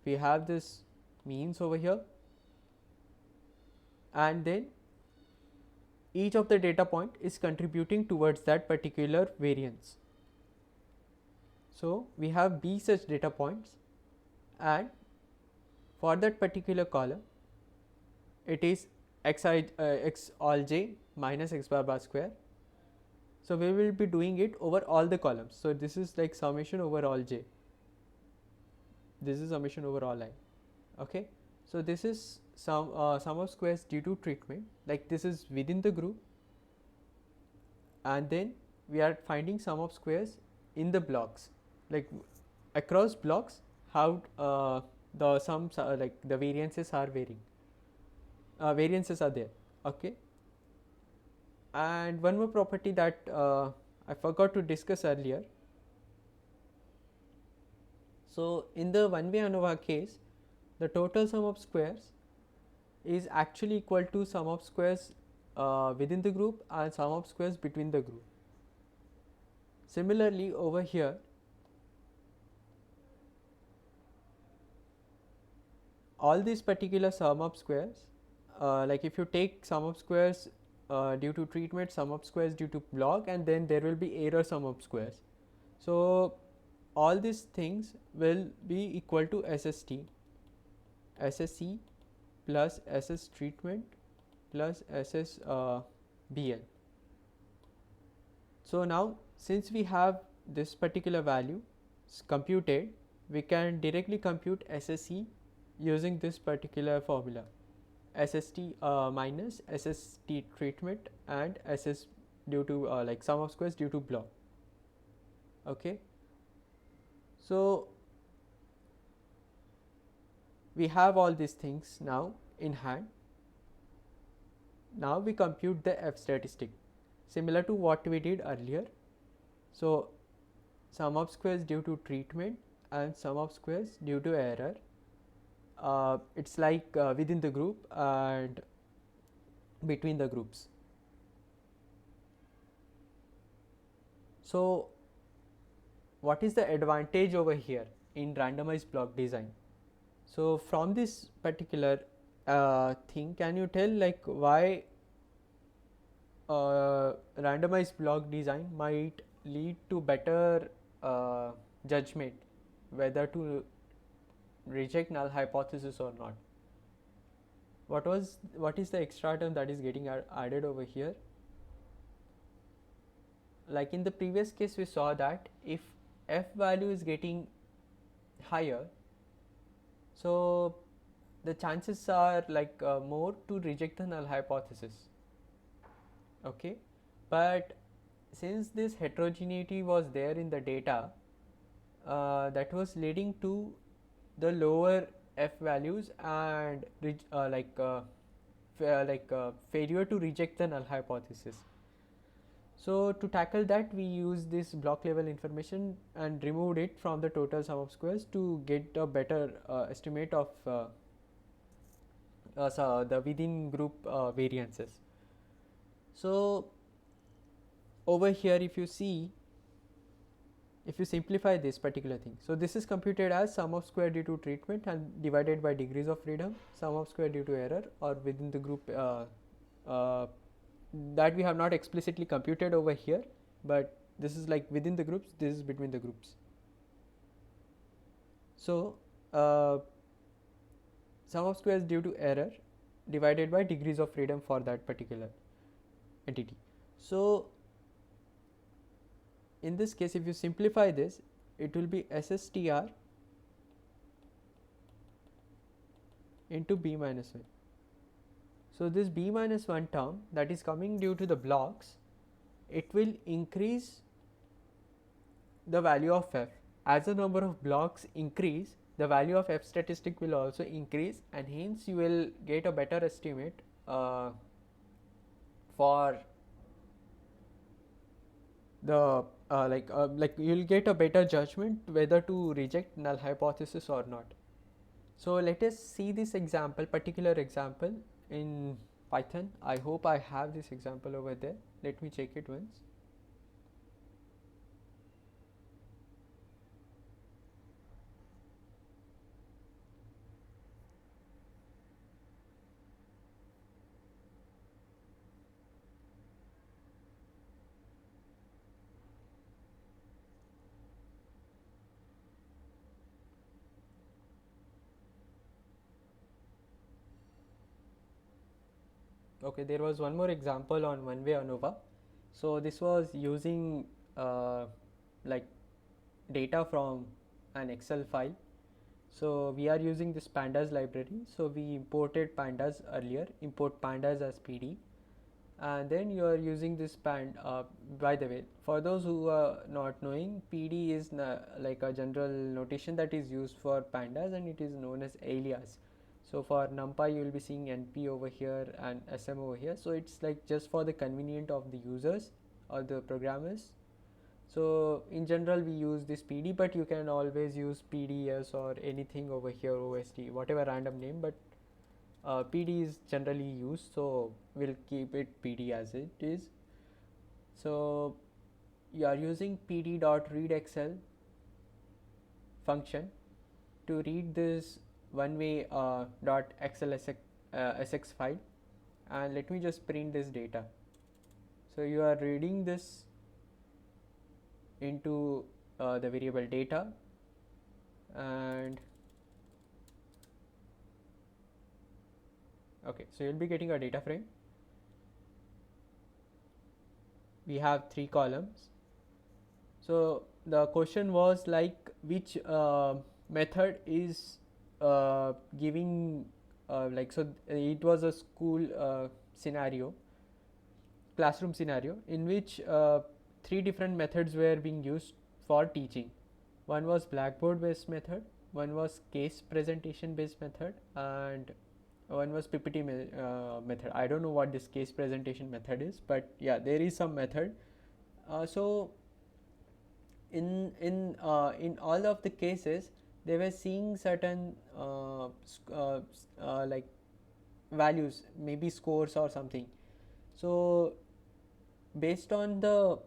We have this means over here, and then each of the data point is contributing towards that particular variance. So we have b such data points, and for that particular column it is x all j minus x bar bar square. So we will be doing it over all the columns. So this is like summation over all j, this is summation over all I. Okay, so this is sum of squares due to treatment, like this is within the group, and then we are finding sum of squares in the blocks, like across blocks how the sums are, like the variances are varying. Variances are there. Okay. And one more property that I forgot to discuss earlier. So in the one-way ANOVA case, the total sum of squares is actually equal to sum of squares within the group and sum of squares between the group. Similarly, over here, all these particular sum of squares, like if you take sum of squares due to treatment, sum of squares due to block, and then there will be error sum of squares. So all these things will be equal to SST, SSE plus SS treatment plus SS BL. So now since we have this particular value computed, we can directly compute SSE using this particular formula, SST minus SST treatment and SS due to like sum of squares due to block. Okay. So we have all these things now in hand. Now we compute the F statistic similar to what we did earlier. So sum of squares due to treatment and sum of squares due to error. It's like within the group and between the groups. So what is the advantage over here in randomized block design? So from this particular thing, can you tell like why randomized block design might lead to better judgment whether to reject null hypothesis or not? What is the extra term that is getting added over here? Like in the previous case, we saw that if F value is getting higher, so the chances are like more to reject the null hypothesis. Okay, but since this heterogeneity was there in the data, that was leading to the lower F values and failure to reject the null hypothesis. So to tackle that, we use this block level information and removed it from the total sum of squares to get a better estimate of the within group variances. So over here, if you see, if you simplify this particular thing, so this is computed as sum of square due to treatment and divided by degrees of freedom, sum of square due to error, or within the group that we have not explicitly computed over here, but this is like within the groups, this is between the groups. So sum of squares due to error divided by degrees of freedom for that particular entity. So in this case, if you simplify this, it will be SSTR into B minus 1. So this B minus 1 term that is coming due to the blocks, it will increase the value of F. As the number of blocks increase, the value of F statistic will also increase, and hence you will get a better estimate for the like you will get a better judgment whether to reject null hypothesis or not. So let us see this example, particular example in Python. I hope I have this example over there. Let me check it once. Okay, there was one more example on one-way ANOVA. So this was using like data from an Excel file. So we are using this pandas library. So we imported pandas earlier, import pandas as PD, and then you are using this band. By the way, for those who are not knowing, PD is like a general notation that is used for pandas, and it is known as alias. So for NumPy you will be seeing NP over here and SM over here, so it's like just for the convenience of the users or the programmers. So in general we use this PD, but you can always use PDS or anything over here, OST, whatever random name, but PD is generally used, so we'll keep it PD as it is. So you are using pd.readXL function to read this one-way .xlsx file, and let me just print this data. So you are reading this into the variable data, and okay, so you'll be getting a data frame. We have 3 columns. So the question was like which method is giving like, so it was a school scenario, classroom scenario, in which 3 different methods were being used for teaching. One was blackboard based method, one was case presentation based method, and one was PPT method. I don't know what this case presentation method is, but yeah, there is some method. So in all of the cases they were seeing certain like values, maybe scores or something. So based on the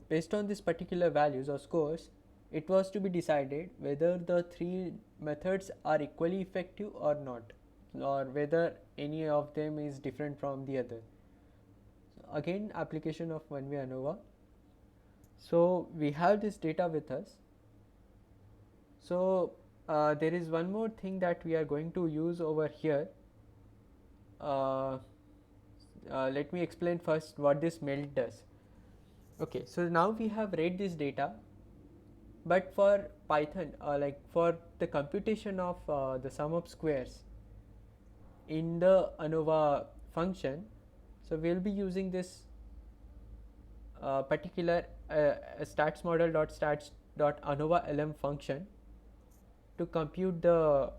based on this particular values or scores, it was to be decided whether the 3 methods are equally effective or not, or whether any of them is different from the other. So again, application of one-way ANOVA. So we have this data with us. So there is one more thing that we are going to use over here. Let me explain first what this melt does. Okay, so now we have read this data, but for Python, like for the computation of the sum of squares in the ANOVA function, so we will be using this particular statsmodel.stats.ANOVA-lm function to compute the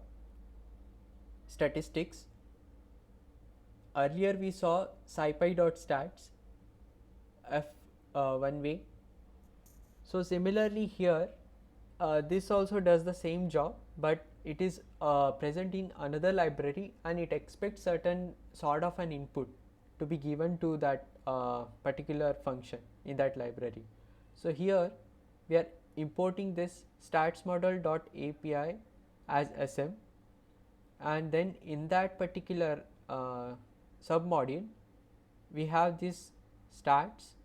statistics. Earlier we saw scipy.stats f one way. So similarly here, this also does the same job, but it is present in another library, and it expects certain sort of an input to be given to that particular function in that library. So here we are importing this statsmodel.api as SM, and then in that particular submodule we have this stats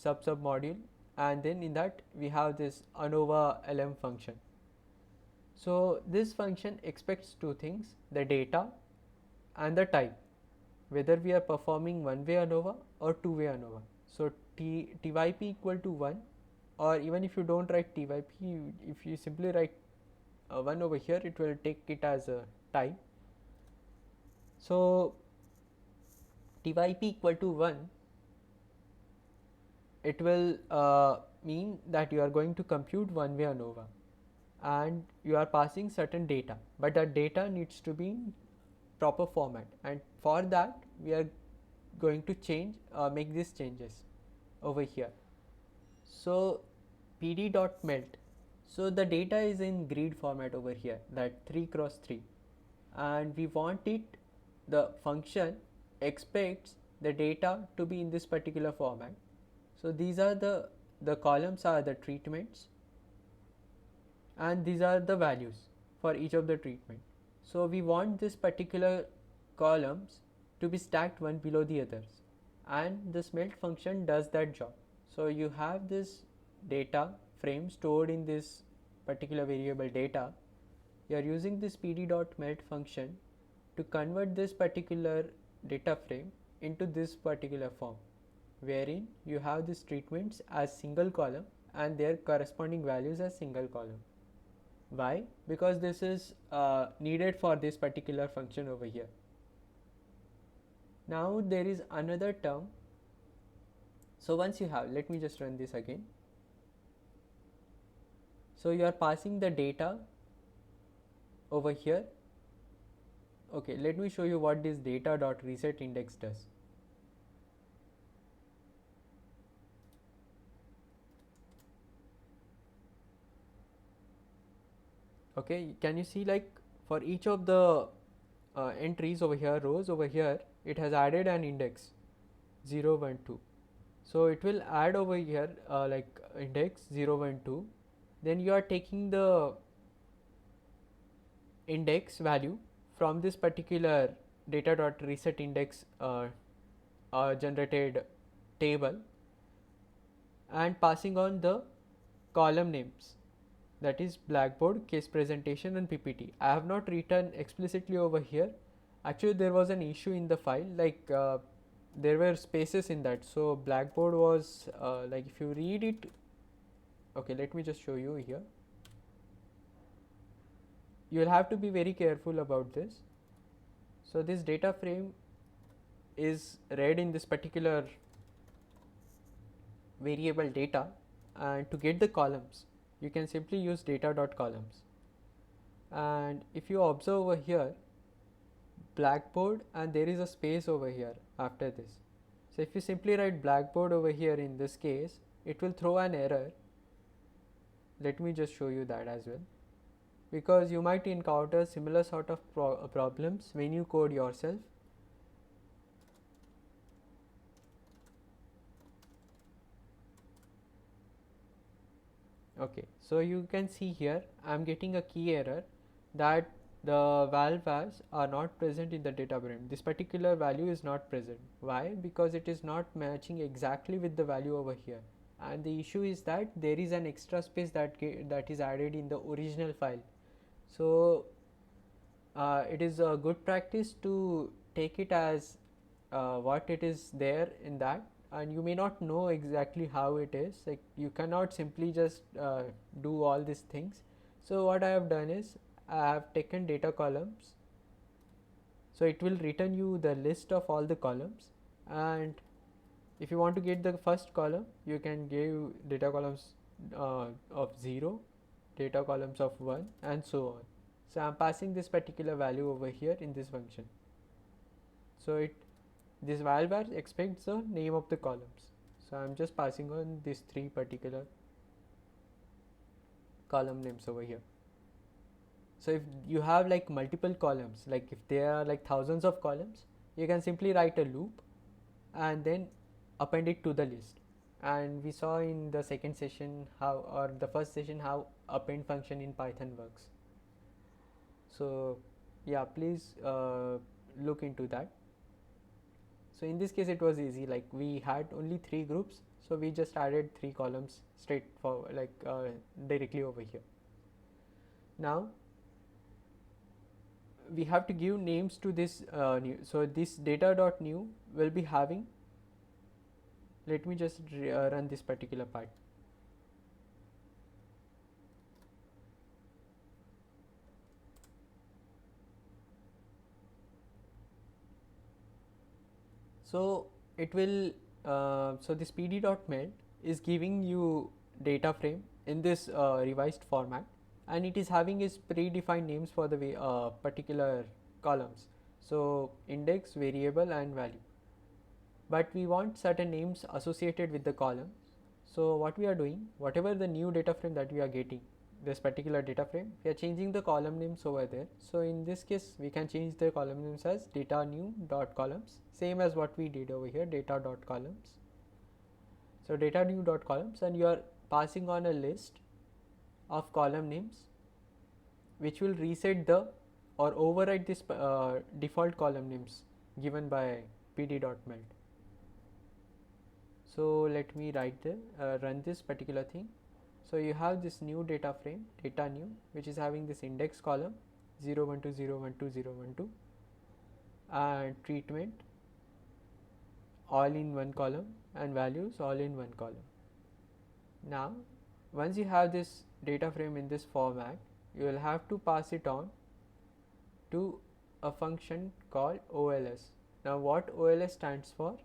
submodule, and then in that we have this ANOVA-lm function. So this function expects 2 things: the data and the type, whether we are performing one-way ANOVA or two-way ANOVA. So typ equal to 1, or even if you don't write typ, if you simply write 1 over here, it will take it as a type. So typ equal to 1, it will mean that you are going to compute one-way ANOVA, and you are passing certain data, but that data needs to be in proper format, and for that we are going to make these changes over here. So pd.melt, so the data is in grid format over here, that 3 cross 3, and we want it, the function expects the data to be in this particular format. So these are the columns are the treatments, and these are the values for each of the treatment. So we want this particular columns to be stacked one below the others, and this melt function does that job. So you have this data frame stored in this particular variable data. You are using this pd.melt function to convert this particular data frame into this particular form, wherein you have these treatments as single column and their corresponding values as single column. Why? Because this is needed for this particular function over here. Now there is another term. So once you have, let me just run this again. So you are passing the data over here. Okay, let me show you what this data.reset index does. Okay, can you see, like, for each of the entries over here, rows over here, it has added an index 0, 1, 2. So it will add over here like index 0, 1, 2. Then you are taking the index value from this particular data.reset index generated table and passing on the column names, that is Blackboard, case presentation and PPT. I have not written explicitly over here. Actually there was an issue in the file, like there were spaces in that. So Blackboard was like, if you read it, okay, let me just show you here. You will have to be very careful about this. So this data frame is read in this particular variable data, and to get the columns you can simply use data.columns. And if you observe over here, Blackboard, and there is a space over here after this. So if you simply write Blackboard over here, in this case it will throw an error. Let me just show you that as well, because you might encounter similar sort of problems when you code yourself. Okay, so you can see here I am getting a key error that the val vars are not present in the data frame. This particular value is not present. Why? Because it is not matching exactly with the value over here, and the issue is that there is an extra space that is added in the original file. So it is a good practice to take it as what it is there in that, and you may not know exactly how it is, like you cannot simply just do all these things. So what I have done is I have taken data columns, so it will return you the list of all the columns, and if you want to get the first column you can give data columns of 0, data columns of 1, and so on. So I am passing this particular value over here in this function. So this val var expects the name of the columns. So I am just passing on these 3 particular column names over here. So if you have like multiple columns, like if there are like thousands of columns, you can simply write a loop and then append it to the list. And we saw in the second session how, or the first session, how append function in Python works. So yeah, please look into that. So in this case it was easy, like we had only 3 groups, so we just added 3 columns straight for like directly over here. Now we have to give names to this new. So this data.new will be having, let me just run this particular part. So it will so this pd.meld is giving you data frame in this revised format, and it is having its predefined names for the particular columns, so index, variable and value, but we want certain names associated with the column. So what we are doing, whatever the new data frame that we are getting, this particular data frame, we are changing the column names over there. So in this case we can change the column names as data new dot columns, same as what we did over here, data dot columns. So data new dot columns, and you are passing on a list of column names which will reset the or override this default column names given by pd.meld. So let me write the run this particular thing. So you have this new data frame, data new, which is having this index column 0, 1, 2, 0, 1, 2, 0, 1, 2, and treatment all in one column, and values all in one column. Now once you have this data frame in this format, you will have to pass it on to a function called OLS. Now what OLS stands for?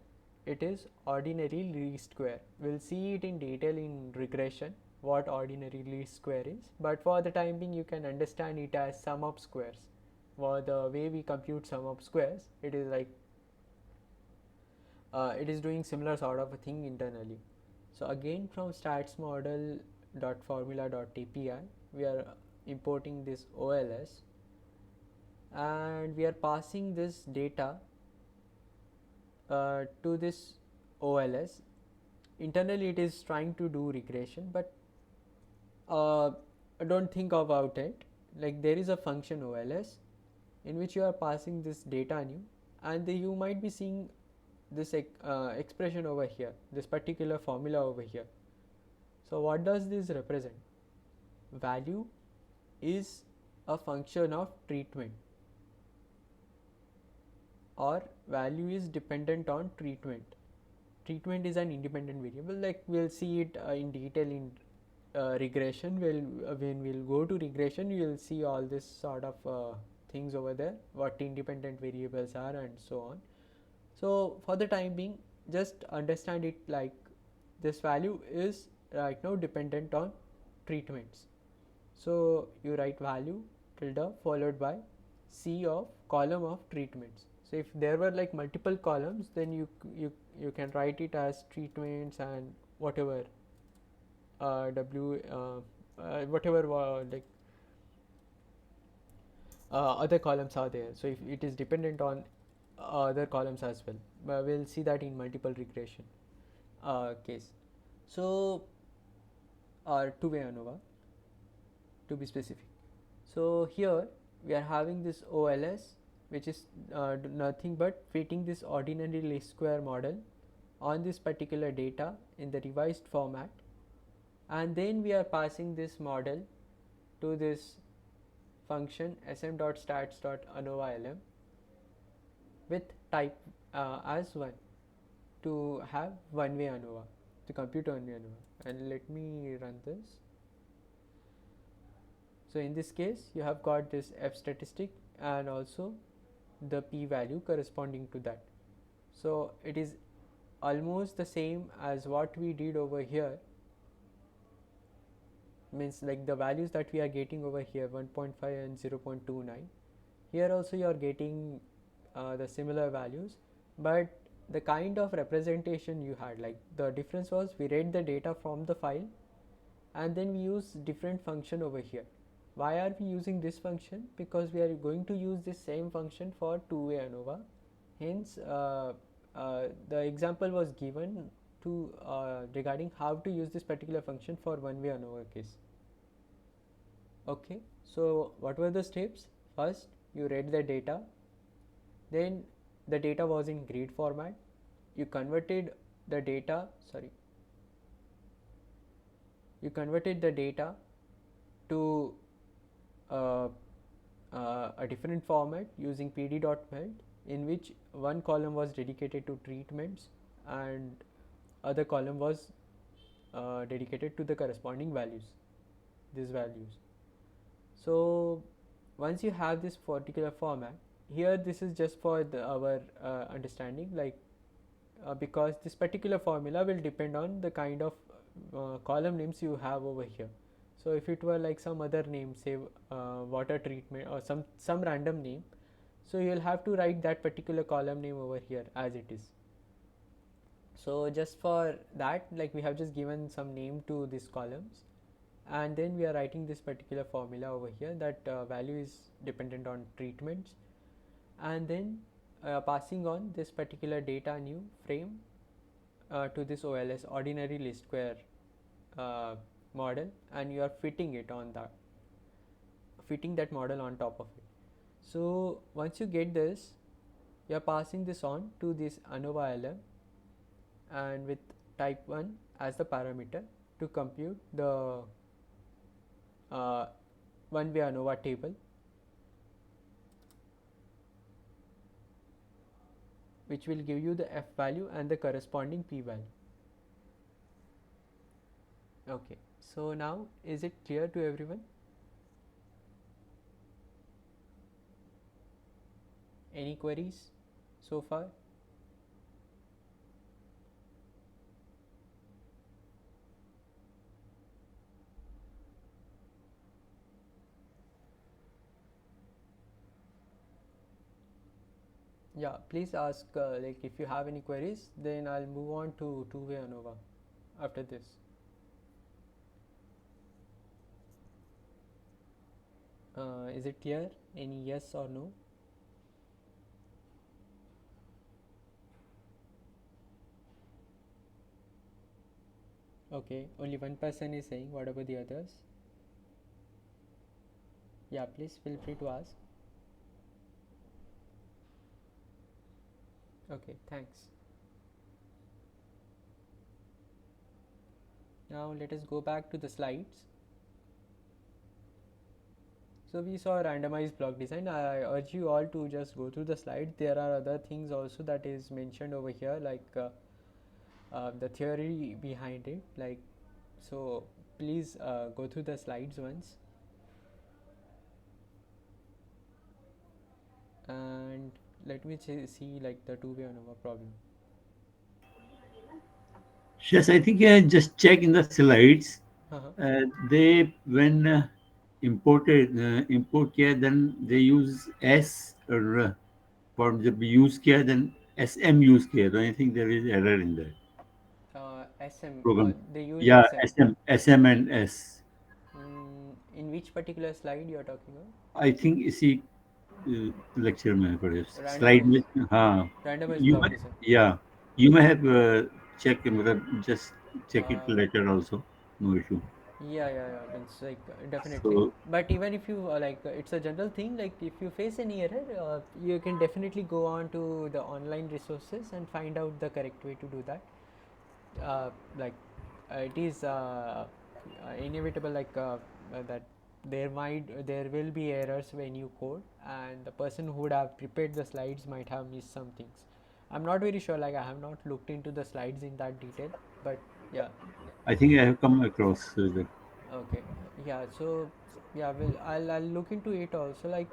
It is ordinary least square. We'll see it in detail in regression what ordinary least square is, but for the time being you can understand it as sum of squares. For the way we compute sum of squares, it is like it is doing similar sort of a thing internally. So again from stats model .formula.api we are importing this OLS and we are passing this data to this OLS. Internally it is trying to do regression, but don't think about it. Like there is a function OLS in which you are passing this data new, and you might be seeing this expression over here, this particular formula over here. So what does this represent? Value is a function of treatment, or value is dependent on treatment. Treatment is an independent variable, like we'll see it in detail in regression. When we'll go to regression, you will see all this sort of things over there, what independent variables are and so on. So for the time being, just understand it like this value is right now dependent on treatments. So you write value tilde followed by C of column of treatments. So if there were like multiple columns, then you can write it as treatments and whatever other columns are there. So if it is dependent on other columns as well, but we'll see that in multiple regression case. So two-way ANOVA to be specific. So here we are having this OLS, which is nothing but fitting this ordinary least square model on this particular data in the revised format, and then we are passing this model to this function sm.stats.ANOVA-lm with type as 1 to have one-way ANOVA, to compute one-way ANOVA. And let me run this. So in this case you have got this f statistic and also the p value corresponding to that. So it is almost the same as what we did over here, means like the values that we are getting over here 1.5 and 0.29. Here also you are getting the similar values, but the kind of representation you had, like the difference was we read the data from the file and then we use different function over here. Why are we using this function? Because we are going to use this same function for two-way ANOVA. Hence the example was given to regarding how to use this particular function for one-way ANOVA case. Okay, so what were the steps? First you read the data, then the data was in grid format. You converted the data to a different format using pd.meld, in which one column was dedicated to treatments and other column was dedicated to the corresponding values, these values. So once you have this particular format, here this is just for our understanding, like because this particular formula will depend on the kind of column names you have over here. So if it were like some other name, say water treatment or some random name, so you will have to write that particular column name over here as it is. So just for that, like we have just given some name to these columns, and then we are writing this particular formula over here that value is dependent on treatments, and then passing on this particular data new frame to this OLS, ordinary least square model, and you are fitting that model on top of it. So once you get this, you are passing this on to this ANOVA-LM and with type 1 as the parameter to compute the one-way ANOVA table, which will give you the f value and the corresponding p value. Okay, so now is it clear to everyone? Any queries? so far? Yeah, please ask like if you have any queries, then I'll move on to two-way ANOVA after this. Is it clear? Any yes or no? Okay, only one person is saying. What about the others? Yeah, please feel free to ask. Okay, thanks. Now let us go back to the slides. So we saw randomized block design. I urge you all to just go through the slides. There are other things also that is mentioned over here, like the theory behind it. Like, so please go through the slides once. And let me see like the two-way ANOVA problem. Yes, I think just check in the slides. Uh-huh. They when import किया, then they use S or for जब use किया, then SM use किया. So I think there is error in that SM, program. they use Yeah, SM. SM and S. In which particular slide you are talking about? I think इसी lecture में पढ़े slide Randomized, में. हाँ, randomized you block may, design. yeah, you may have check मतलब just check it Uh, later also, no issue. yeah, means like definitely. So But even if you it's a general thing. Like if you face any error, you can definitely go on to the online resources and find out the correct way to do that. Like it is inevitable, like that there will be errors when you code, and the person who would have prepared the slides might have missed some things. I'm not very sure, like I have not looked into the slides in that detail, but yeah. I think I have come across that. Okay, yeah, so yeah, well, I'll look into it also. Like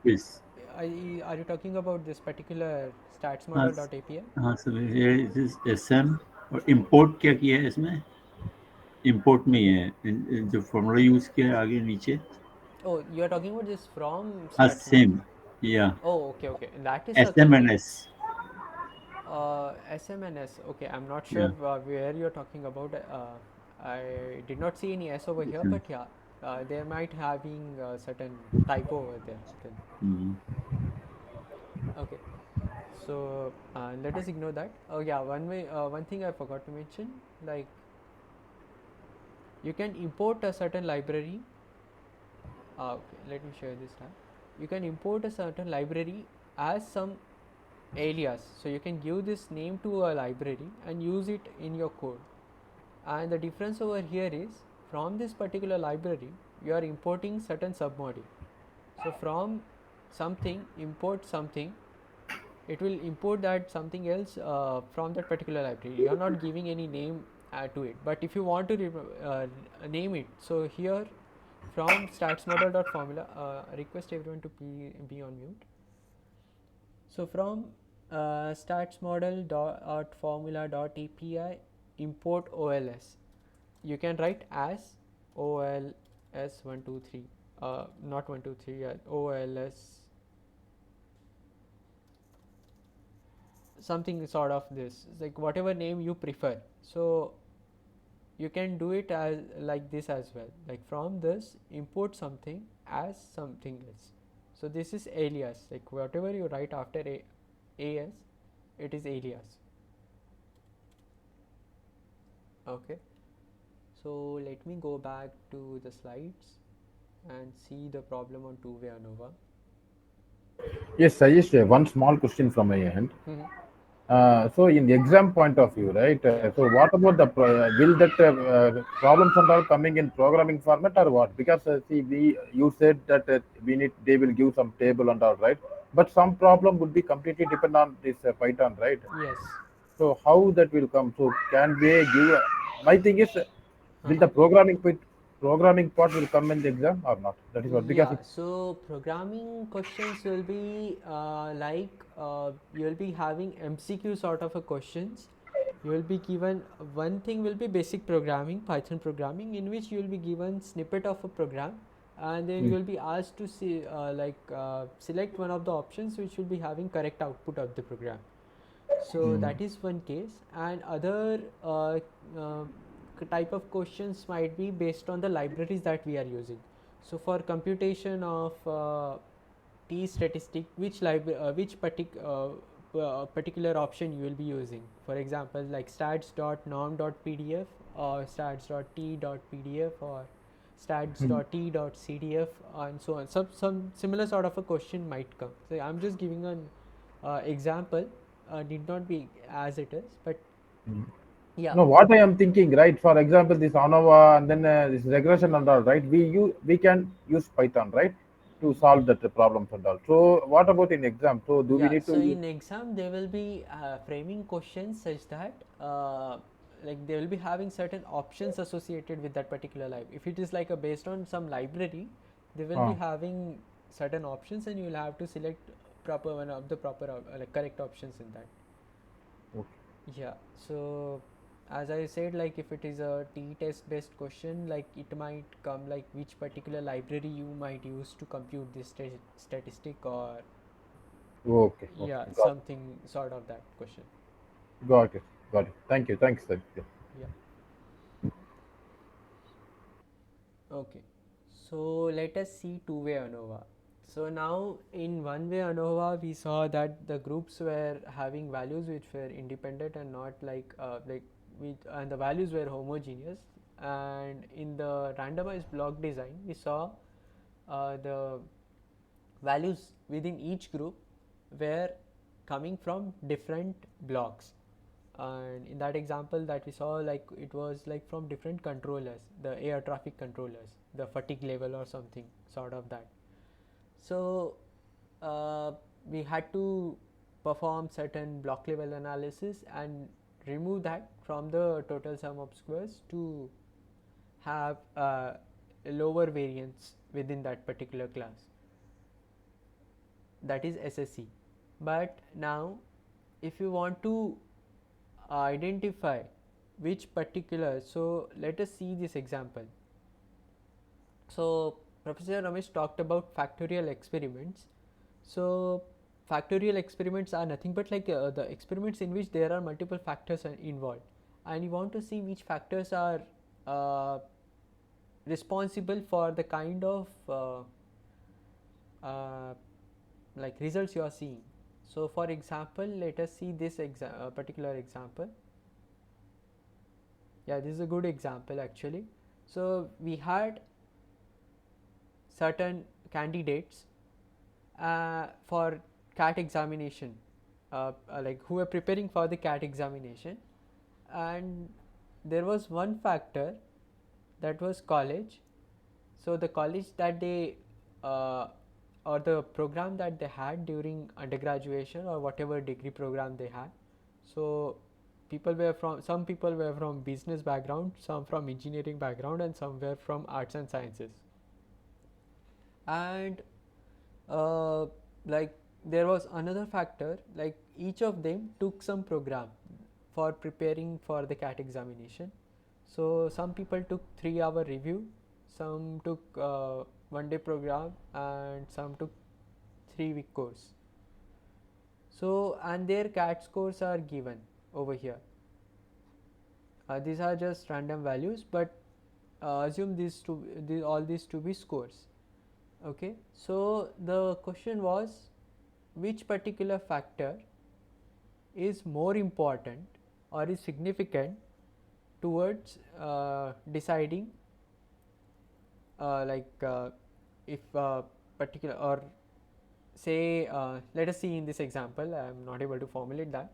Yes. are you talking about this particular हाँ statsmodel.api? हाँ sir, ये इस SM और import क्या किया है इसमें? Import में ही है जो फॉर्मूला यूज किया है आगे नीचे. Oh, you are talking about this from हाँ stats model. same. Yeah. Oh, okay. That is a SM and S. SMNS. Okay, I'm not sure Yeah. where you're talking about. I did not see any S over here, SM. but yeah, there might having certain typo over there. Then Mm. okay, so let us ignore that. Oh yeah, one thing I forgot to mention, like you can import a certain library. Okay, let me share this tab. You can import a certain library as some alias, so you can give this name to a library and use it in your code. And the difference over here is, from this particular library you are importing certain submodule. So from something import something, it will import that something else from that particular library. You are not giving any name to it, but if you want to name it, so here from statsmodel.formula, request everyone to be on mute. So from statsmodel.formula.api import OLS, you can write as OLS123, not 123, OLS something sort of this, like whatever name you prefer. So you can do it as like this as well, like from this import something as something else. So this is alias, like whatever you write after as, it is alias. Okay, so let me go back to the slides and see the problem on two-way ANOVA. Yes, Sajesh, one small question from my end. So in the exam point of view, right? So what about the will that problems and all coming in programming format or what? Because see, you said that they will give some table and all, right? But some problem would be completely depend on this Python, right? Yes. So how that will come? So can they give? My thing is, will Uh-huh. the programming programming part will come in the exam or not? That is what, because Yeah, so programming questions will be you will be having MCQ sort of a questions. You will be given one thing will be basic programming, Python programming, in which you will be given snippet of a program, and then you will be asked to see select one of the options which will be having correct output of the program. So that is one case, and other type of questions might be based on the libraries that we are using. So for computation of t statistic, particular option you will be using. For example, like stats.norm.pdf or stats.t.pdf or stats.t.cdf and so on. Some similar sort of a question might come. So I'm just giving an example. Need not be as it is, but yeah. no, what I am thinking, right? For example, this ANOVA and then this regression and all, right? We can use Python, right, to solve that problems and all. So what about in exam? So do we Yeah, need so to use? in exam they will be framing questions such that like they will be having certain options associated with that particular library. If it is like a based on some library, they will be having certain options, and you will have to select proper one of the proper like correct options in that. Okay. Yeah, so as I said, like if it is a t-test based question, like it might come like which particular library you might use to compute this statistic, or Okay. yeah, Okay. something sort of that question. Got it. Got it. Thank you. Thanks, sir. Yeah. Yeah. Okay. So let us see two-way ANOVA. So now in one-way ANOVA, we saw that the groups were having values which were independent and not and the values were homogeneous. And in the randomized block design, we saw the values within each group were coming from different blocks. And in that example that we saw, like it was like from different controllers, the air traffic controllers, the fatigue level or something sort of that. So we had to perform certain block level analysis and remove that from the total sum of squares to have a lower variance within that particular class, that is SSE. But now if you want to identify which particular, so let us see this example. So Professor Ramesh talked about factorial experiments. So factorial experiments are nothing but like the experiments in which there are multiple factors involved, and you want to see which factors are responsible for the kind of like results you are seeing. So for example, let us see this particular example. Yeah, this is a good example actually. So we had certain candidates for CAT examination, like who were preparing for the CAT examination, and there was one factor that was college. So the college that they or the program that they had during undergraduation or whatever degree program they had. So some people were from business background, some from engineering background, and some were from arts and sciences. And like there was another factor, like each of them took some program for preparing for the CAT examination. So some people took 3-hour review, some took 1-day program, and some took 3-week course. So and their CAT scores are given over here. These are just random values, but assume all these to be scores. Okay, so the question was which particular factor is more important or is significant towards deciding if particular, or say let us see in this example, I am not able to formulate that.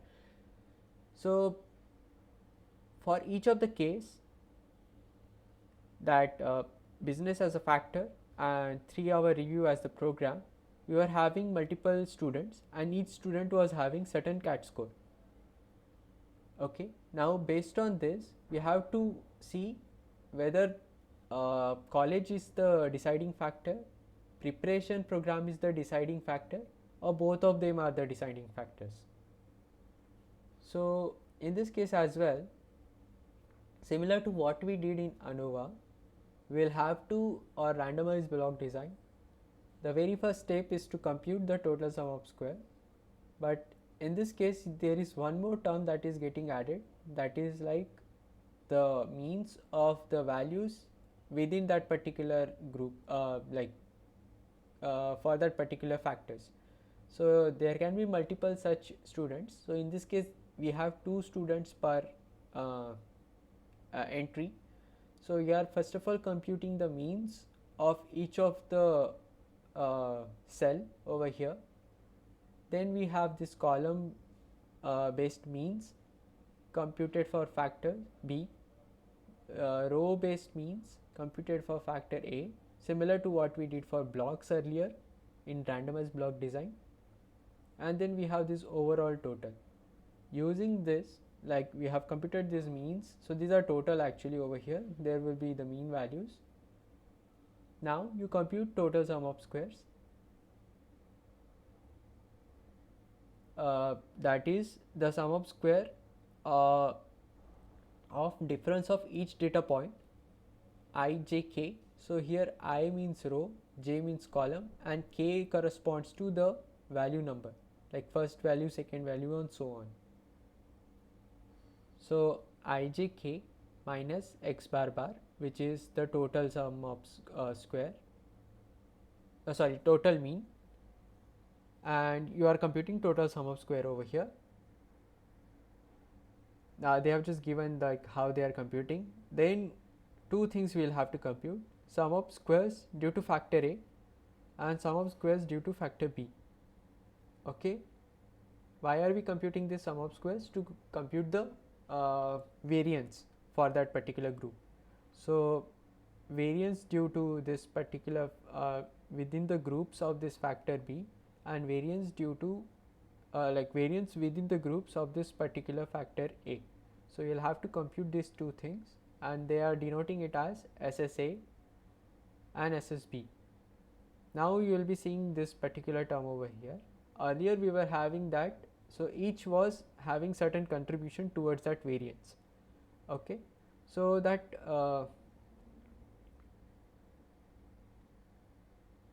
So for each of the case that business as a factor and 3-hour review as the program, we were having multiple students and each student was having certain CAT score. Okay, now based on this we have to see whether college is the deciding factor, preparation program is the deciding factor, or both of them are the deciding factors. So in this case as well, similar to what we did in ANOVA, we will have to or randomized block design. The very first step is to compute the total sum of square, but in this case there is one more term that is getting added, that is like the means of the values within that particular group, for that particular factors. So there can be multiple such students. So in this case we have 2 students per entry. So you are first of all computing the means of each of the cell over here. Then we have this column based means computed for factor B, row based means computed for factor A, similar to what we did for blocks earlier in randomized block design. And then we have this overall total. Using this, like we have computed these means, so these are total actually over here, there will be the mean values. Now you compute total sum of squares, that is the sum of square of difference of each data point I, j, k. So here I means row, j means column, and k corresponds to the value number, like first value, second value, and so on. So ijk minus x bar bar, which is the total sum of total mean, and you are computing total sum of square over here. They have just given like how they are computing. Then 2 things we will have to compute: sum of squares due to factor A and sum of squares due to factor B. Okay, why are we computing this sum of squares? To compute the variance for that particular group. So variance due to this particular within the groups of this factor B, and variance due to variance within the groups of this particular factor A. So you'll have to compute these 2 things, and they are denoting it as SSA and SSB. Now you will be seeing this particular term over here. Earlier we were having that, so each was having certain contribution towards that variance. Okay, so that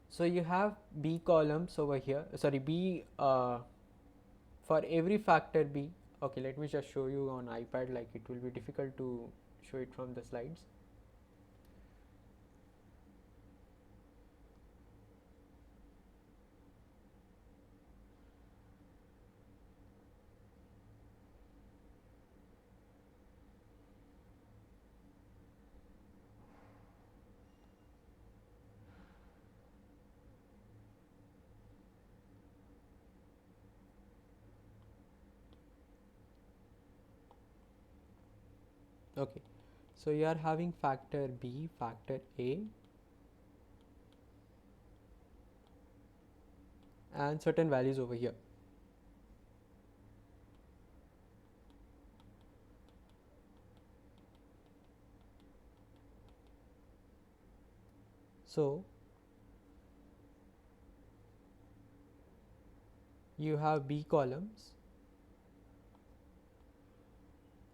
so you have B columns over here, B for every factor B. Okay, let me just show you on iPad, like it will be difficult to show it from the slides. Okay, so you are having factor B, factor A, and certain values over here. So you have B columns,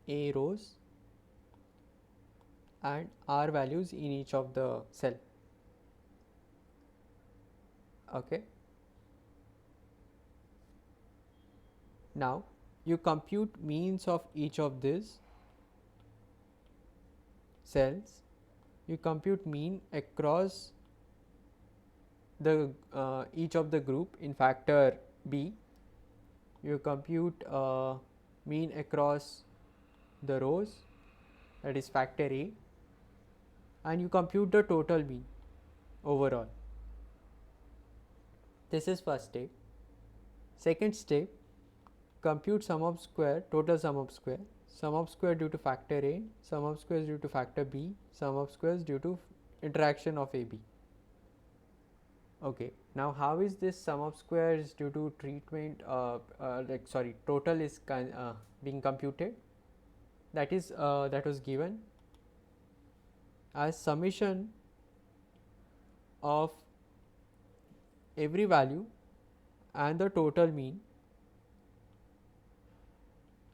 A rows, and R values in each of the cell. Okay, now you compute means of each of these cells. You compute mean across the each of the group in factor B. You compute mean across the rows, that is factor A, and you compute the total mean overall. This is first step. Second step, compute sum of square, total sum of square due to factor A, sum of squares due to factor B, sum of squares due to interaction of AB. Okay, now how is this sum of squares due to treatment total is being computed? That is that was given as summation of every value and the total mean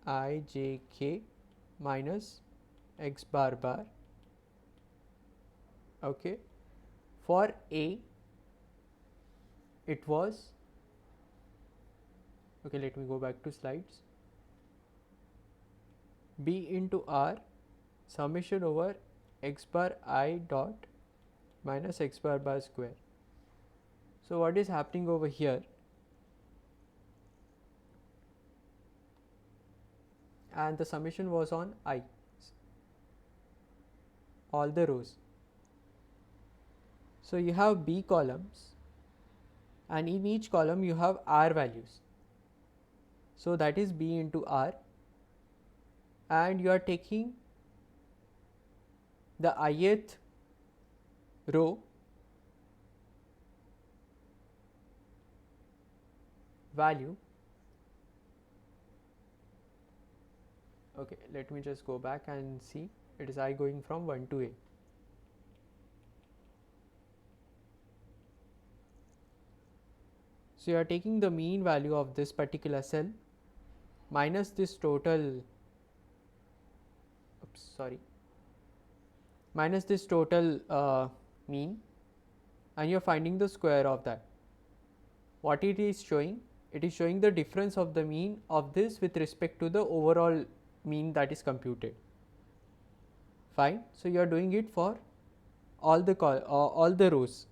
I j k minus x bar bar. Okay, for A it was, okay, let me go back to slides. B into R summation over x bar I dot minus x bar bar square. So what is happening over here? And the summation was on I, all the rows. So you have B columns, and in each column you have R values. So that is B into R, and you are taking the ith row value. Okay, let me just go back and see. It is I going from 1 to A. So you are taking the mean value of this particular cell minus this total, minus this total mean, and you are finding the square of that. What it is showing? It is showing the difference of the mean of this with respect to the overall mean that is computed. Fine. So you are doing it for all the rows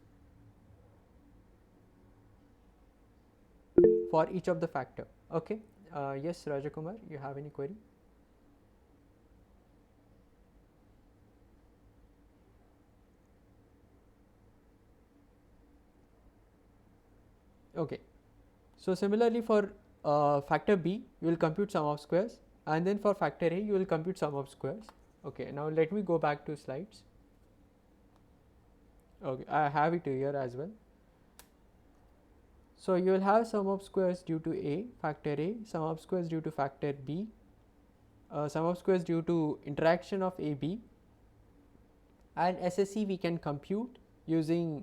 for each of the factor. Okay. Yes, Rajakumar, you have any query? Okay. So similarly for factor B, you will compute sum of squares, and then for factor A, you will compute sum of squares. Okay. Now let me go back to slides. Okay, I have it here as well. So you will have sum of squares due to A, factor A, sum of squares due to factor B, sum of squares due to interaction of A, B, and SSE we can compute using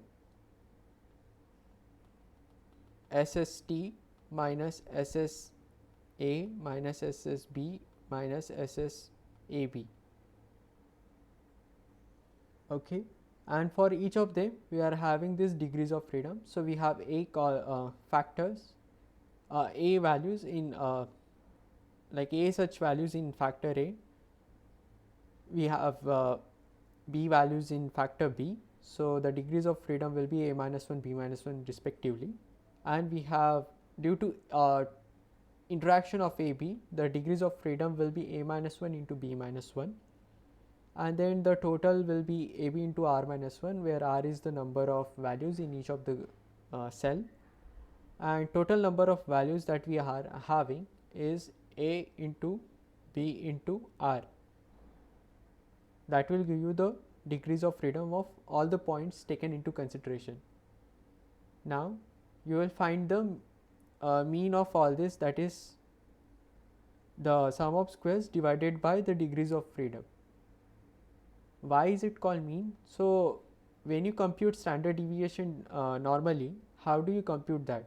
SST minus SSA minus SSB minus SSAB. Okay, and for each of them we are having these degrees of freedom. So we have factors, A values in like A such values in factor A, we have B values in factor B. So the degrees of freedom will be A minus 1, B minus 1 respectively, and we have, due to interaction of A, B, the degrees of freedom will be A minus 1 into B minus 1, and then the total will be AB into R minus 1, where R is the number of values in each of the cell, and total number of values that we are having is A into B into R. That will give you the degrees of freedom of all the points taken into consideration. Now you will find the mean of all this, that is the sum of squares divided by the degrees of freedom. Why is it called mean? So when you compute standard deviation normally, how do you compute that,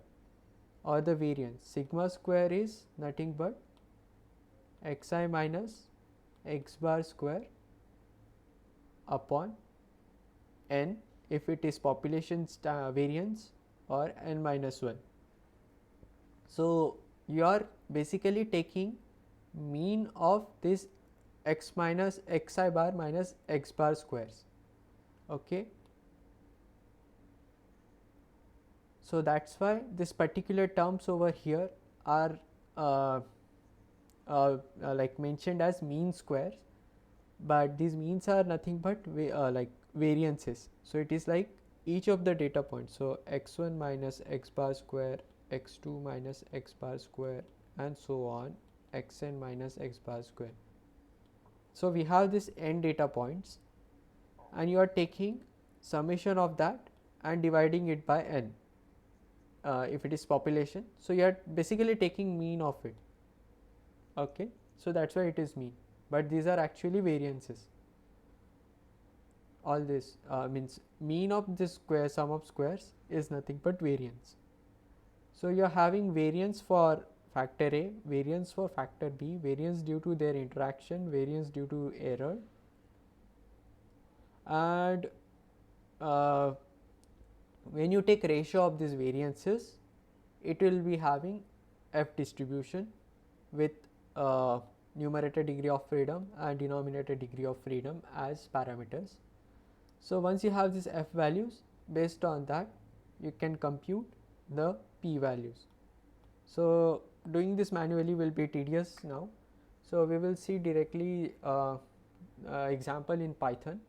or the variance? Sigma square is nothing but xi minus x bar square upon n if it is population variance, or n minus 1. So you are basically taking mean of this x minus xi bar minus x bar squares. Okay. So that's why this particular terms over here are like mentioned as mean squares, but these means are nothing but like variances. So it is like each of the data points. So x1 minus x bar square, x2 minus x bar square, and so on, xn minus x bar square. So we have this n data points, and you are taking summation of that and dividing it by n if it is population. So you are basically taking mean of it. Okay, so that's why it is mean, but these are actually variances. all this means mean of this square sum of squares is nothing but variance. So you are having variance for factor A, variance for factor B, variance due to their interaction, variance due to error, and when you take ratio of these variances, it will be having F distribution with numerator degree of freedom and denominator degree of freedom as parameters. So once you have these F values, based on that you can compute the P values. So doing this manually will be tedious now. So we will see directly example in Python.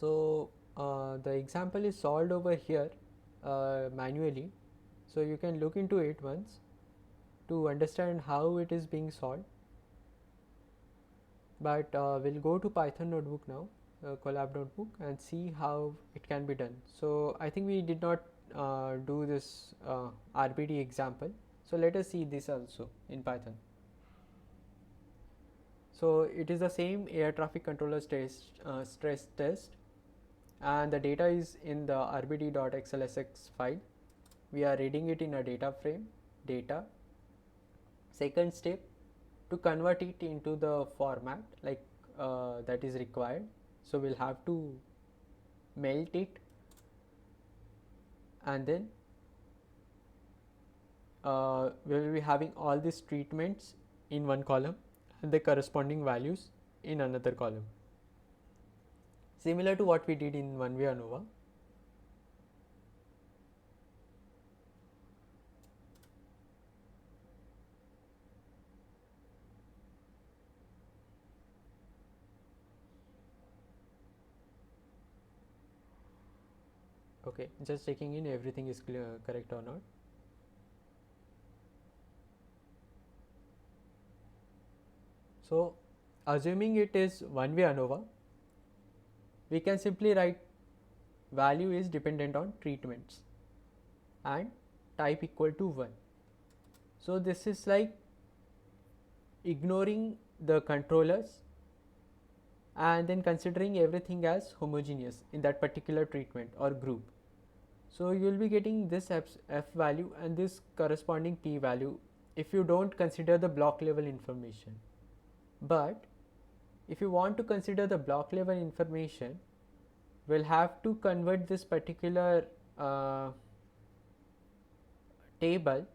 So the example is solved over here manually, so you can look into it once to understand how it is being solved. But we'll go to Python notebook now, collab notebook, and see how it can be done. So I think we did not do this RBD example, so let us see this also in Python. So it is the same air traffic controller stress test, and the data is in the rbd.xlsx file. We are reading it in a data frame, data. Second step, to convert it into the format like that is required. So we'll have to melt it, and then we will be having all these treatments in one column and the corresponding values in another column, similar to what we did in one-way ANOVA. Okay, just checking in everything is correct or not. So assuming it is one-way ANOVA, we can simply write value is dependent on treatments and type equal to 1. So this is like ignoring the controllers and then considering everything as homogeneous in that particular treatment or group. So you will be getting this F value and this corresponding P value if you don't consider the block level information. But if you want to consider the block level information, we'll have to convert this particular table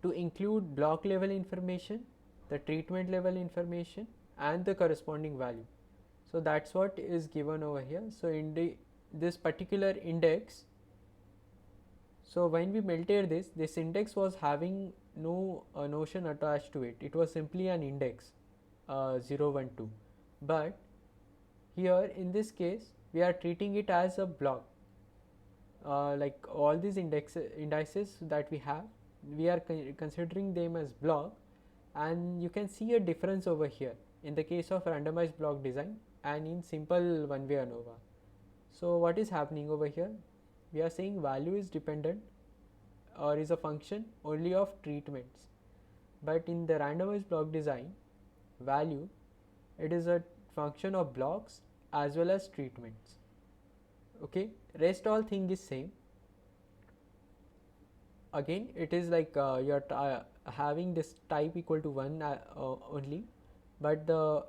to include block level information, the treatment level information, and the corresponding value. So that's what is given over here. So in this particular index, so when we melted this index was having no notion attached to it. It was simply an index 0, 1, 2. But here in this case we are treating it as a block. Like all these indices that we have, we are considering them as block, and you can see a difference over here in the case of randomized block design and in simple one-way ANOVA. So what is happening over here? We are saying value is dependent or is a function only of treatments, but in the randomized block design, value, it is a function of blocks as well as treatments. Okay, rest all thing is same. Again it is like you are having this type equal to 1 only, but the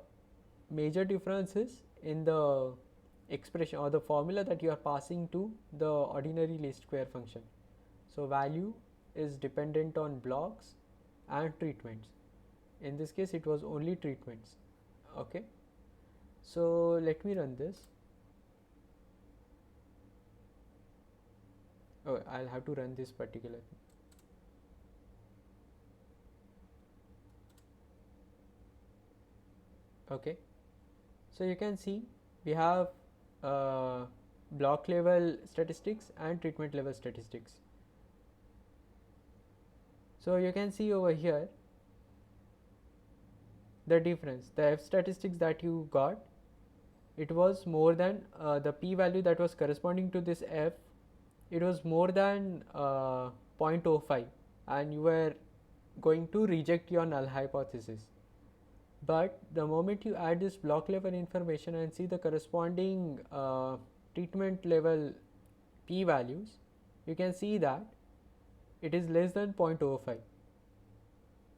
major difference is in the expression or the formula that you are passing to the ordinary least square function. So value is dependent on blocks and treatments. In this case it was only treatments. Okay, so let me run this. Oh, I'll have to run this particular thing. Okay, so you can see we have block level statistics and treatment level statistics. So you can see over here the difference. The F statistics that you got it was more than the p-value that was corresponding to this f, it was more than 0.05, and you were going to reject your null hypothesis. But the moment you add this block level information and see the corresponding treatment level p values, you can see that it is less than 0.05.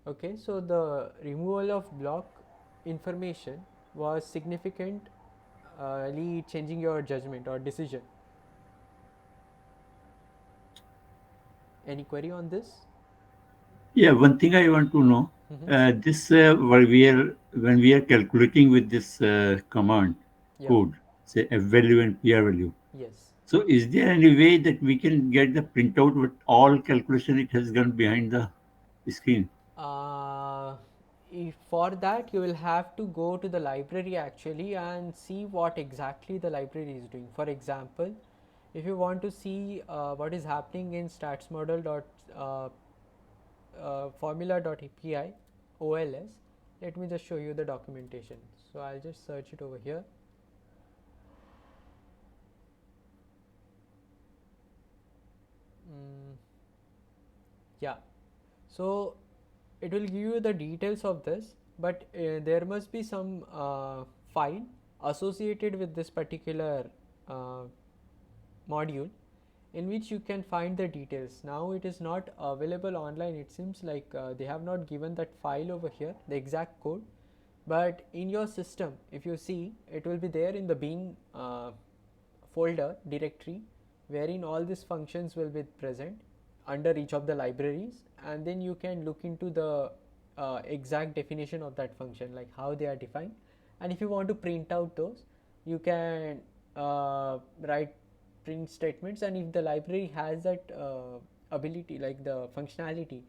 Okay, so the removal of block information was significantly changing your judgment or decision. Any query on this? Yeah, one thing I want to know, this when we are calculating with this command Yeah. code, say f value and p value. Yes. So is there any way that we can get the printout with all calculation it has done behind the screen? For that you will have to go to the library actually and see what exactly the library is doing. For example, if you want to see what is happening in statsmodel.formula.api OLS, let me just show you the documentation. So I'll just search it over here. Yeah, so it will give you the details of this, but there must be some file associated with this particular module in which you can find the details. Now it is not available online, it seems like they have not given that file over here, the exact code, but in your system if you see, it will be there in the bin folder directory, wherein all these functions will be present under each of the libraries, and then you can look into the exact definition of that function, like how they are defined. And if you want to print out those, you can write print statements, and if the library has that ability, like the functionality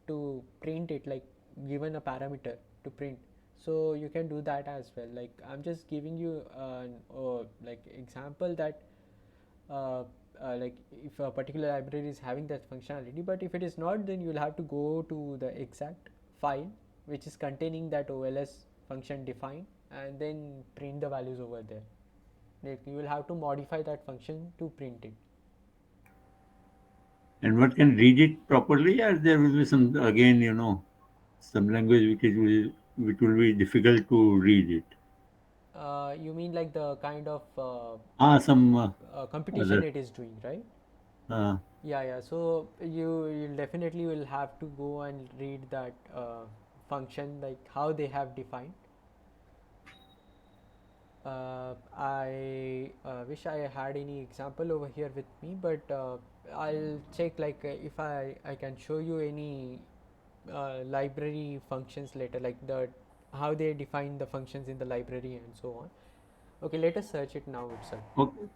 to print it, like given a parameter to print, so you can do that as well. Like I'm just giving you an like example that like if a particular library is having that functionality, but if it is not, then you will have to go to the exact file which is containing that OLS function defined, and then print the values over there. Like you will have to modify that function to print it. And one can read it properly, or there will be some, again, some language which will be difficult to read it. You mean like the kind of Some computation other. it is doing, right? Uh, Yeah. So you definitely will have to go and read that function, like how they have defined. I wish I had any example over here with me, but I'll check like if I can show you any library functions later, like the how they define the functions in the library and so on. Okay, let us search it now itself. okay.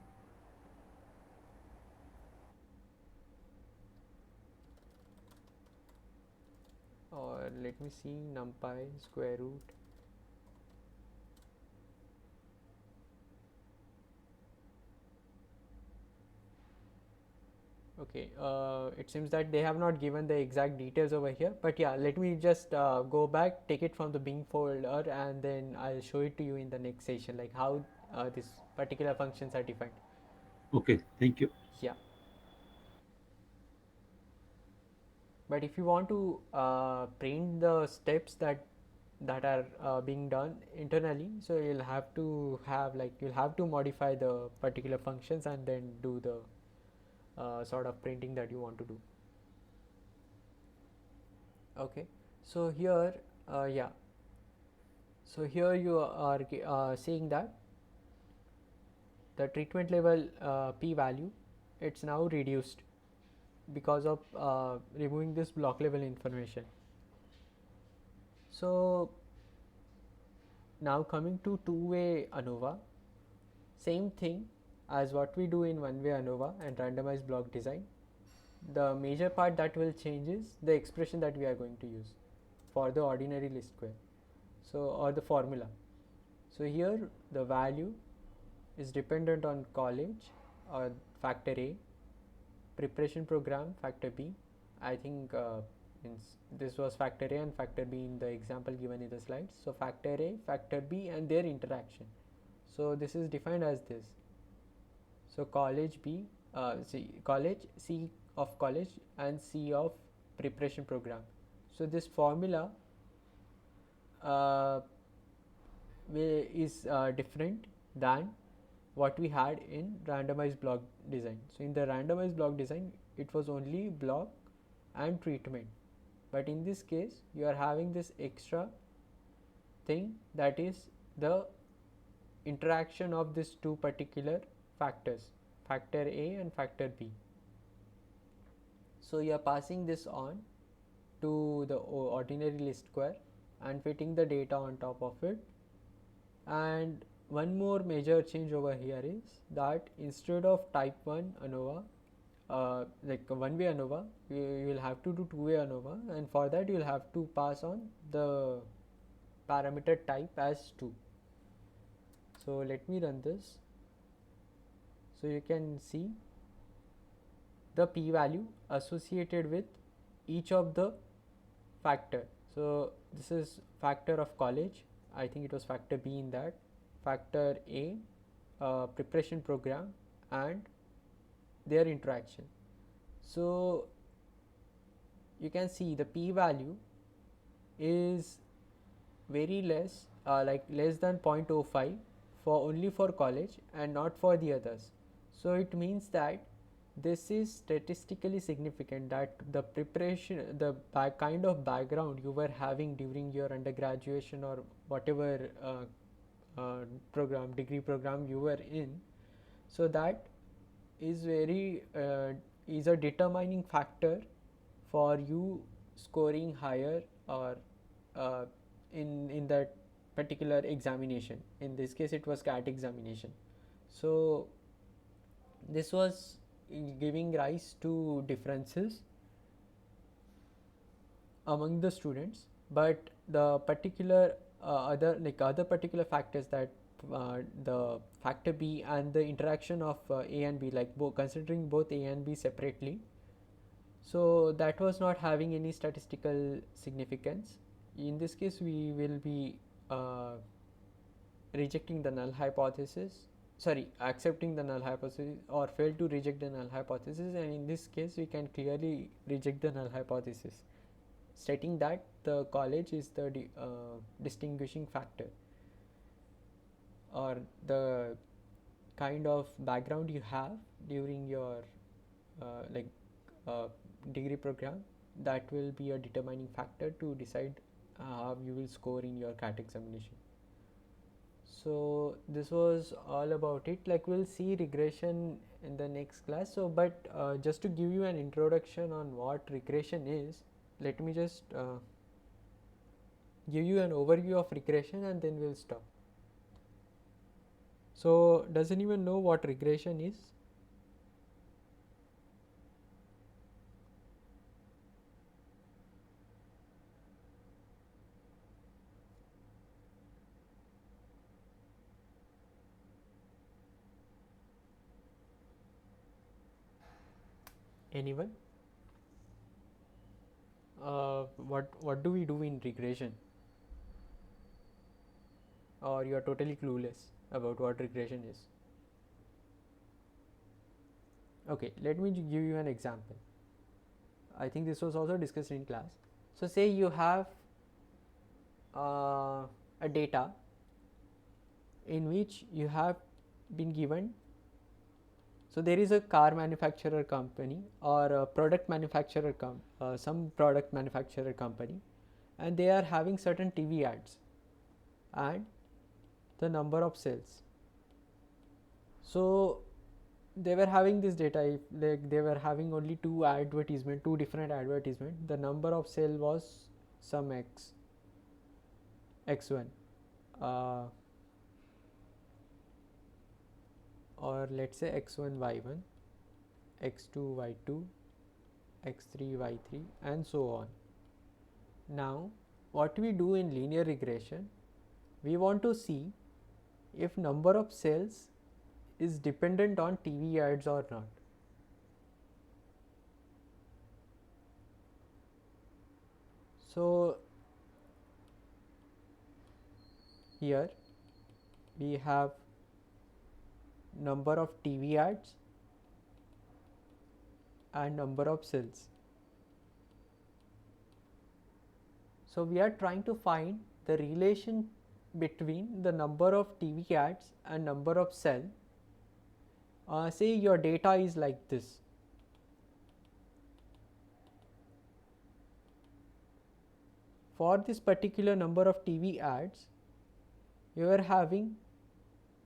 Or let me see, numpy square root. Okay, it seems that they have not given the exact details over here, but yeah, let me just go back, take it from the bin folder, and then I'll show it to you in the next session, like how these particular functions are defined. Okay, thank you. Yeah. But if you want to print the steps that are being done internally, so you'll have to have, like, you'll have to modify the particular functions and then do the sort of printing that you want to do. Okay, so here yeah, so here you are seeing that the treatment level p value, it's now reduced because of removing this block level information. So now coming to two-way ANOVA, same thing as what we do in one-way ANOVA and randomized block design. The major part that will change is the expression that we are going to use for the ordinary least square, so, or the formula. So here the value is dependent on college or factor A, preparation program factor B. I think this was factor A and factor B in the example given in the slides. So factor A, factor B and their interaction. So this is defined as this. So college B, college C of college and C of preparation program. So this formula is different than what we had in randomized block design. So in the randomized block design, it was only block and treatment, but in this case you are having this extra thing, that is the interaction of these two particular factors, factor A and factor B. So you are passing this on to the ordinary list square and fitting the data on top of it. And one more major change over here is that instead of type 1 ANOVA, like a one-way ANOVA, you will have to do two-way ANOVA, and for that you will have to pass on the parameter type as 2. So let me run this. So you can see the p-value associated with each of the factor. So this is factor of college, I think it was factor B in that, factor A, preparation program, and their interaction. So you can see the p-value is very less, like less than 0.05 for only for college and not for the others. So it means that this is statistically significant, that the preparation, the kind of background you were having during your undergraduation or whatever program, degree program you were in, so that is very is a determining factor for you scoring higher or in that particular examination. In this case it was CAT examination. So this was giving rise to differences among the students, but the particular other particular factors, that the factor B and the interaction of A and B, like considering both A and B separately, so that was not having any statistical significance. In this case we will be rejecting the null hypothesis, accepting the null hypothesis, or fail to reject the null hypothesis, and in this case we can clearly reject the null hypothesis, stating that the college is the distinguishing factor, or the kind of background you have during your degree program, that will be a determining factor to decide how you will score in your CAT examination. So this was all about it. Like, we'll see regression in the next class. So but just to give you an introduction on what regression is, let me just give you an overview of regression and then we'll stop. So does anyone know what regression is? Anyone? What do we do in regression? Or you are totally clueless about what regression is? Okay, let me give you an example. I think this was also discussed in class. So say you have a data in which you have been given, so there is a car manufacturer company or a product manufacturer some product manufacturer company, and they are having certain TV ads and the number of sales. So they were having this data, if like they were having only two different advertisement, the number of sale was some x1 or let's say x1 y1, x2 y2, x3 y3, and so on. Now what we do in linear regression, we want to see if number of cells is dependent on TV ads or not. So here we have number of TV ads and number of cells. So we are trying to find the relation between the number of TV ads and number of cell. Say your data is like this. For this particular number of TV ads, you are having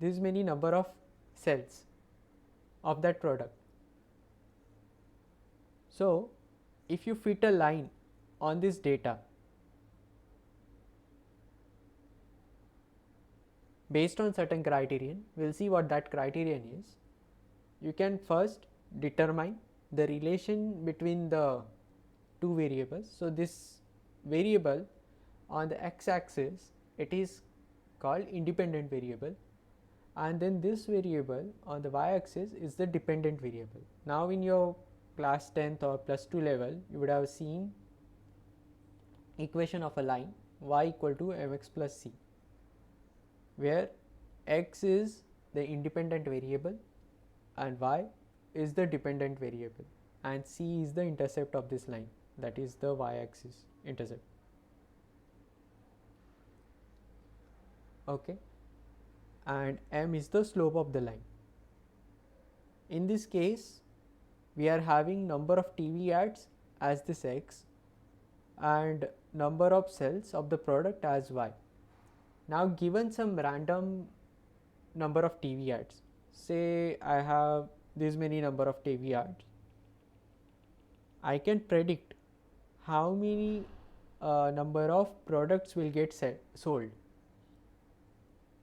this many number of cells of that product. So if you fit a line on this data based on certain criterion, we'll see what that criterion is. You can first determine the relation between the two variables. So this variable on the x-axis, it is called independent variable, and then this variable on the y-axis is the dependent variable. Now in your class 10th or plus 2 level, you would have seen equation of a line y equal to mx plus c, where x is the independent variable and y is the dependent variable, and c is the intercept of this line, that is the y-axis intercept. Okay, and m is the slope of the line. In this case, we are having number of TV ads as this x and number of cells of the product as y. Now given some random number of TV ads, say I have this many number of TV ads, I can predict how many number of products will get sold.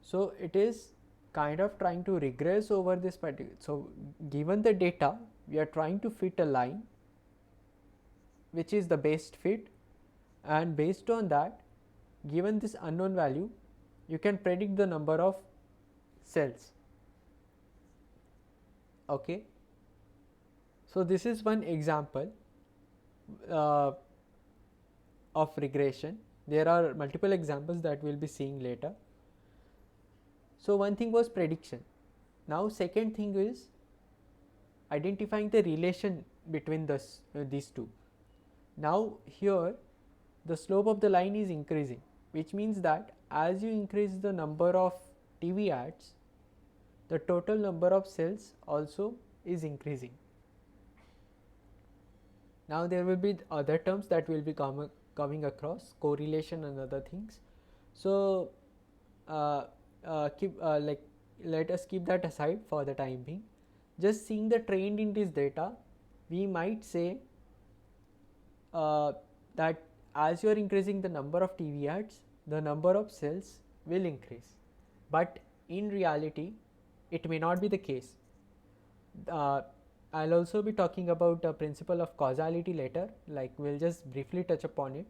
So it is kind of trying to regress over this particular. So given the data, we are trying to fit a line which is the best fit, and based on that, given this unknown value, you can predict the number of cells. Okay, so this is one example of regression. There are multiple examples that we will be seeing later. So one thing was prediction. Now second thing is identifying the relation between these two. Now here the slope of the line is increasing, which means that as you increase the number of TV ads, the total number of cells also is increasing. Now there will be other terms that will be coming across, correlation and other things. So let us keep that aside for the time being. Just seeing the trend in this data, we might say that as you are increasing the number of TV ads, the number of cells will increase, but in reality it may not be the case. I'll also be talking about the principle of causality later, like we'll just briefly touch upon it.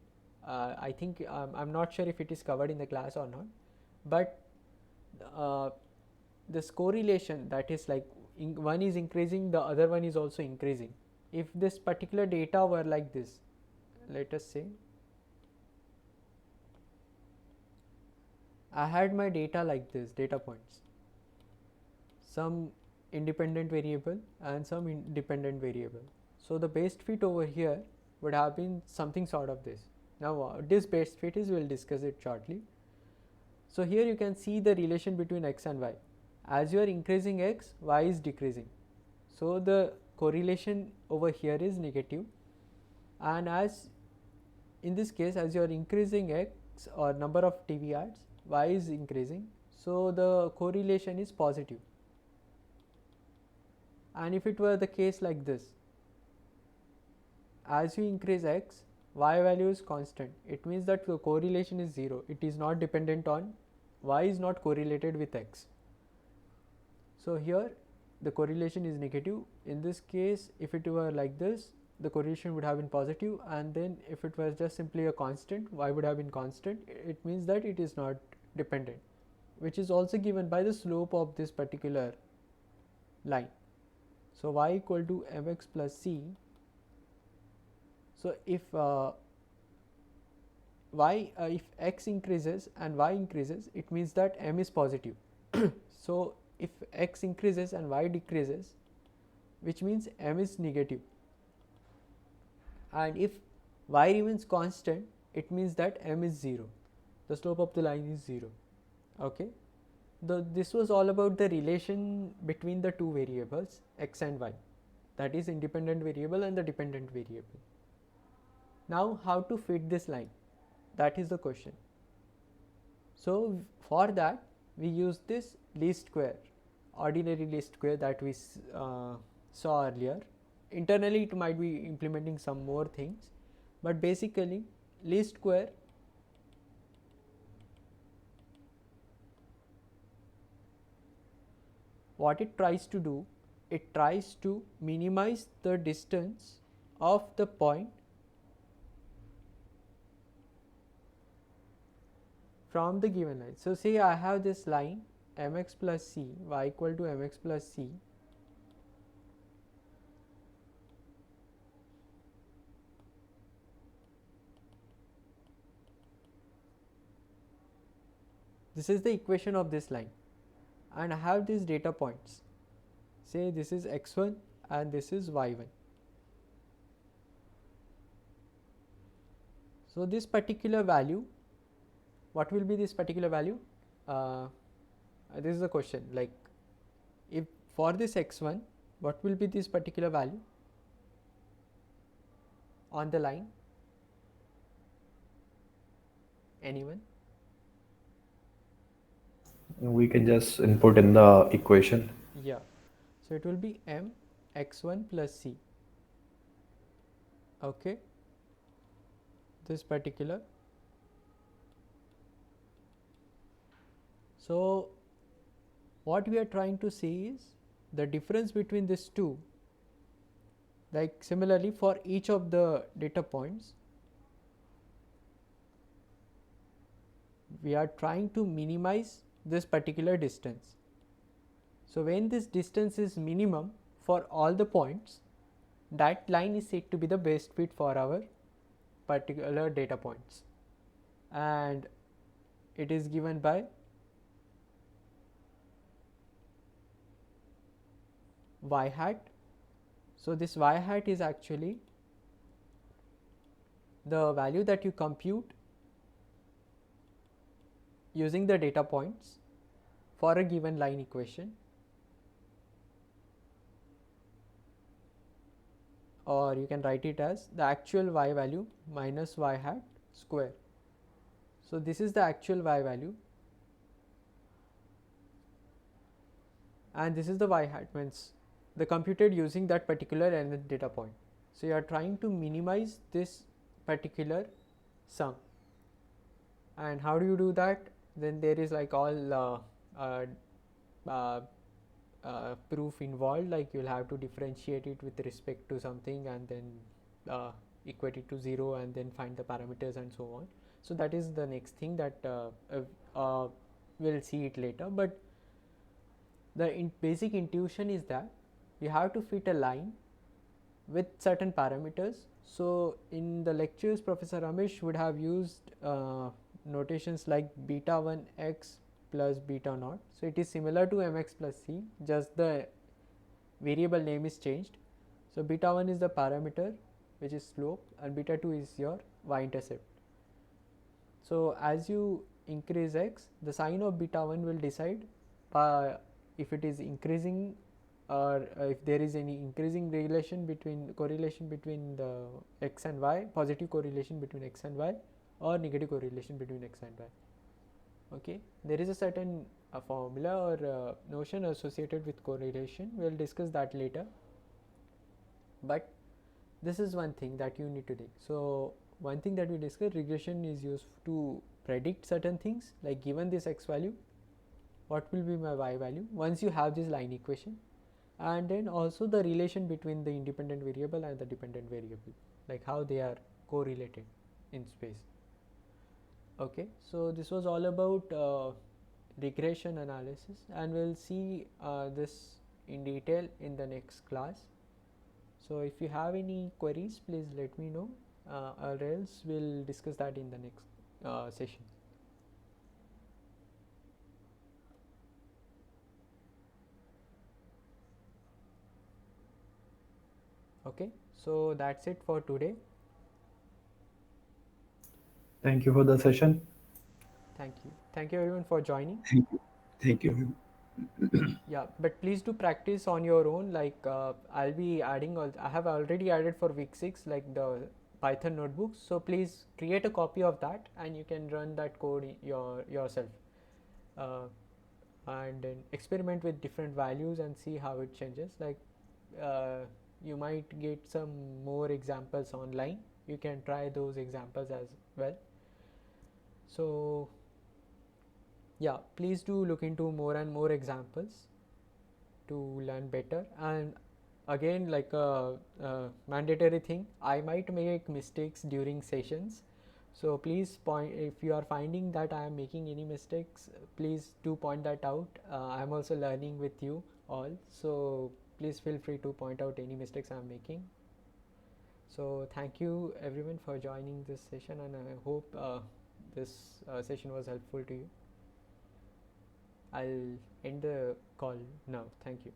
I think I'm not sure if it is covered in the class or not, but this correlation, that is like one is increasing, the other one is also increasing. If this particular data were like this, let us say I had my data like this, data points, some independent variable and some independent variable. So the best fit over here would have been something sort of this. Now this best fit is, we'll discuss it shortly. So here you can see the relation between x and y. As you are increasing x, y is decreasing. So the correlation over here is negative, and as in this case, as you are increasing x or number of TV ads, y is increasing. So the correlation is positive. And if it were the case like this, as you increase x, y value is constant, it means that the correlation is 0. It is not dependent on, y is not correlated with x. So here the correlation is negative. In this case, if it were like this, the correlation would have been positive, and then if it was just simply a constant, y would have been constant. It means that it is not dependent, which is also given by the slope of this particular line. So y equal to mx plus c. So if if x increases and y increases, it means that m is positive. So if x increases and y decreases, which means m is negative, and if y remains constant, it means that m is 0, the slope of the line is 0. Okay, this was all about the relation between the two variables x and y, that is independent variable and the dependent variable. Now how to fit this line, that is the question. So for that we use this least square, ordinary least square that we saw earlier. Internally it might be implementing some more things, but basically least square what it tries to do, it tries to minimize the distance of the point from the given line. So say I have this line mx plus c, y equal to mx plus c, this is the equation of this line, and I have these data points, say this is x1 and this is y1. So this particular value, what will be this particular value? This is the question, like if for this x1, what will be this particular value on the line? Anyone? We can just input in the equation. Yeah, so it will be m x1 plus c. Okay, this particular. So what we are trying to see is the difference between these two, like similarly for each of the data points we are trying to minimize this particular distance. So when this distance is minimum for all the points, that line is said to be the best fit for our particular data points, and it is given by y hat. So this y hat is actually the value that you compute using the data points for a given line equation, or you can write it as the actual y value minus y hat square. So this is the actual y value and this is the y hat, means the computed using that particular nth data point. So you are trying to minimize this particular sum, and how do you do that? Then there is like all proof involved, like you will have to differentiate it with respect to something and then equate it to 0 and then find the parameters and so on. So that is the next thing that we'll see it later, but the basic intuition is that you have to fit a line with certain parameters. So in the lectures Professor Ramesh would have used notations like beta 1 x plus beta naught. So it is similar to mx plus c, just the variable name is changed. So beta 1 is the parameter which is slope and beta 2 is your y intercept. So as you increase x, the sign of beta 1 will decide if it is increasing or if there is any increasing correlation between the x and y, positive correlation between x and y, or negative correlation between x and y. Okay, there is a certain formula or notion associated with correlation. We will discuss that later, but this is one thing that you need to do. So one thing that we discussed, regression is used to predict certain things, like given this x value, what will be my y value once you have this line equation, and then also the relation between the independent variable and the dependent variable, like how they are correlated in space. Okay, so this was all about regression analysis, and we'll see this in detail in the next class. So if you have any queries, please let me know, or else we'll discuss that in the next session. Okay, so that's it for today. Thank you for the session. Thank you everyone for joining. Thank you. Yeah, but please do practice on your own. Like I'll be adding I have already added for week 6 like the Python notebooks, so please create a copy of that and you can run that code yourself, uh, and then experiment with different values and see how it changes. Like uh, you might get some more examples online, you can try those examples as well. So yeah, please do look into more and more examples to learn better. And again, like a mandatory thing, I might make mistakes during sessions, so please point if you are finding that I am making any mistakes, please do point that out. I am also learning with you all, so please feel free to point out any mistakes I am making. So thank you everyone for joining this session, and I hope this session was helpful to you. I'll end the call now. Thank you.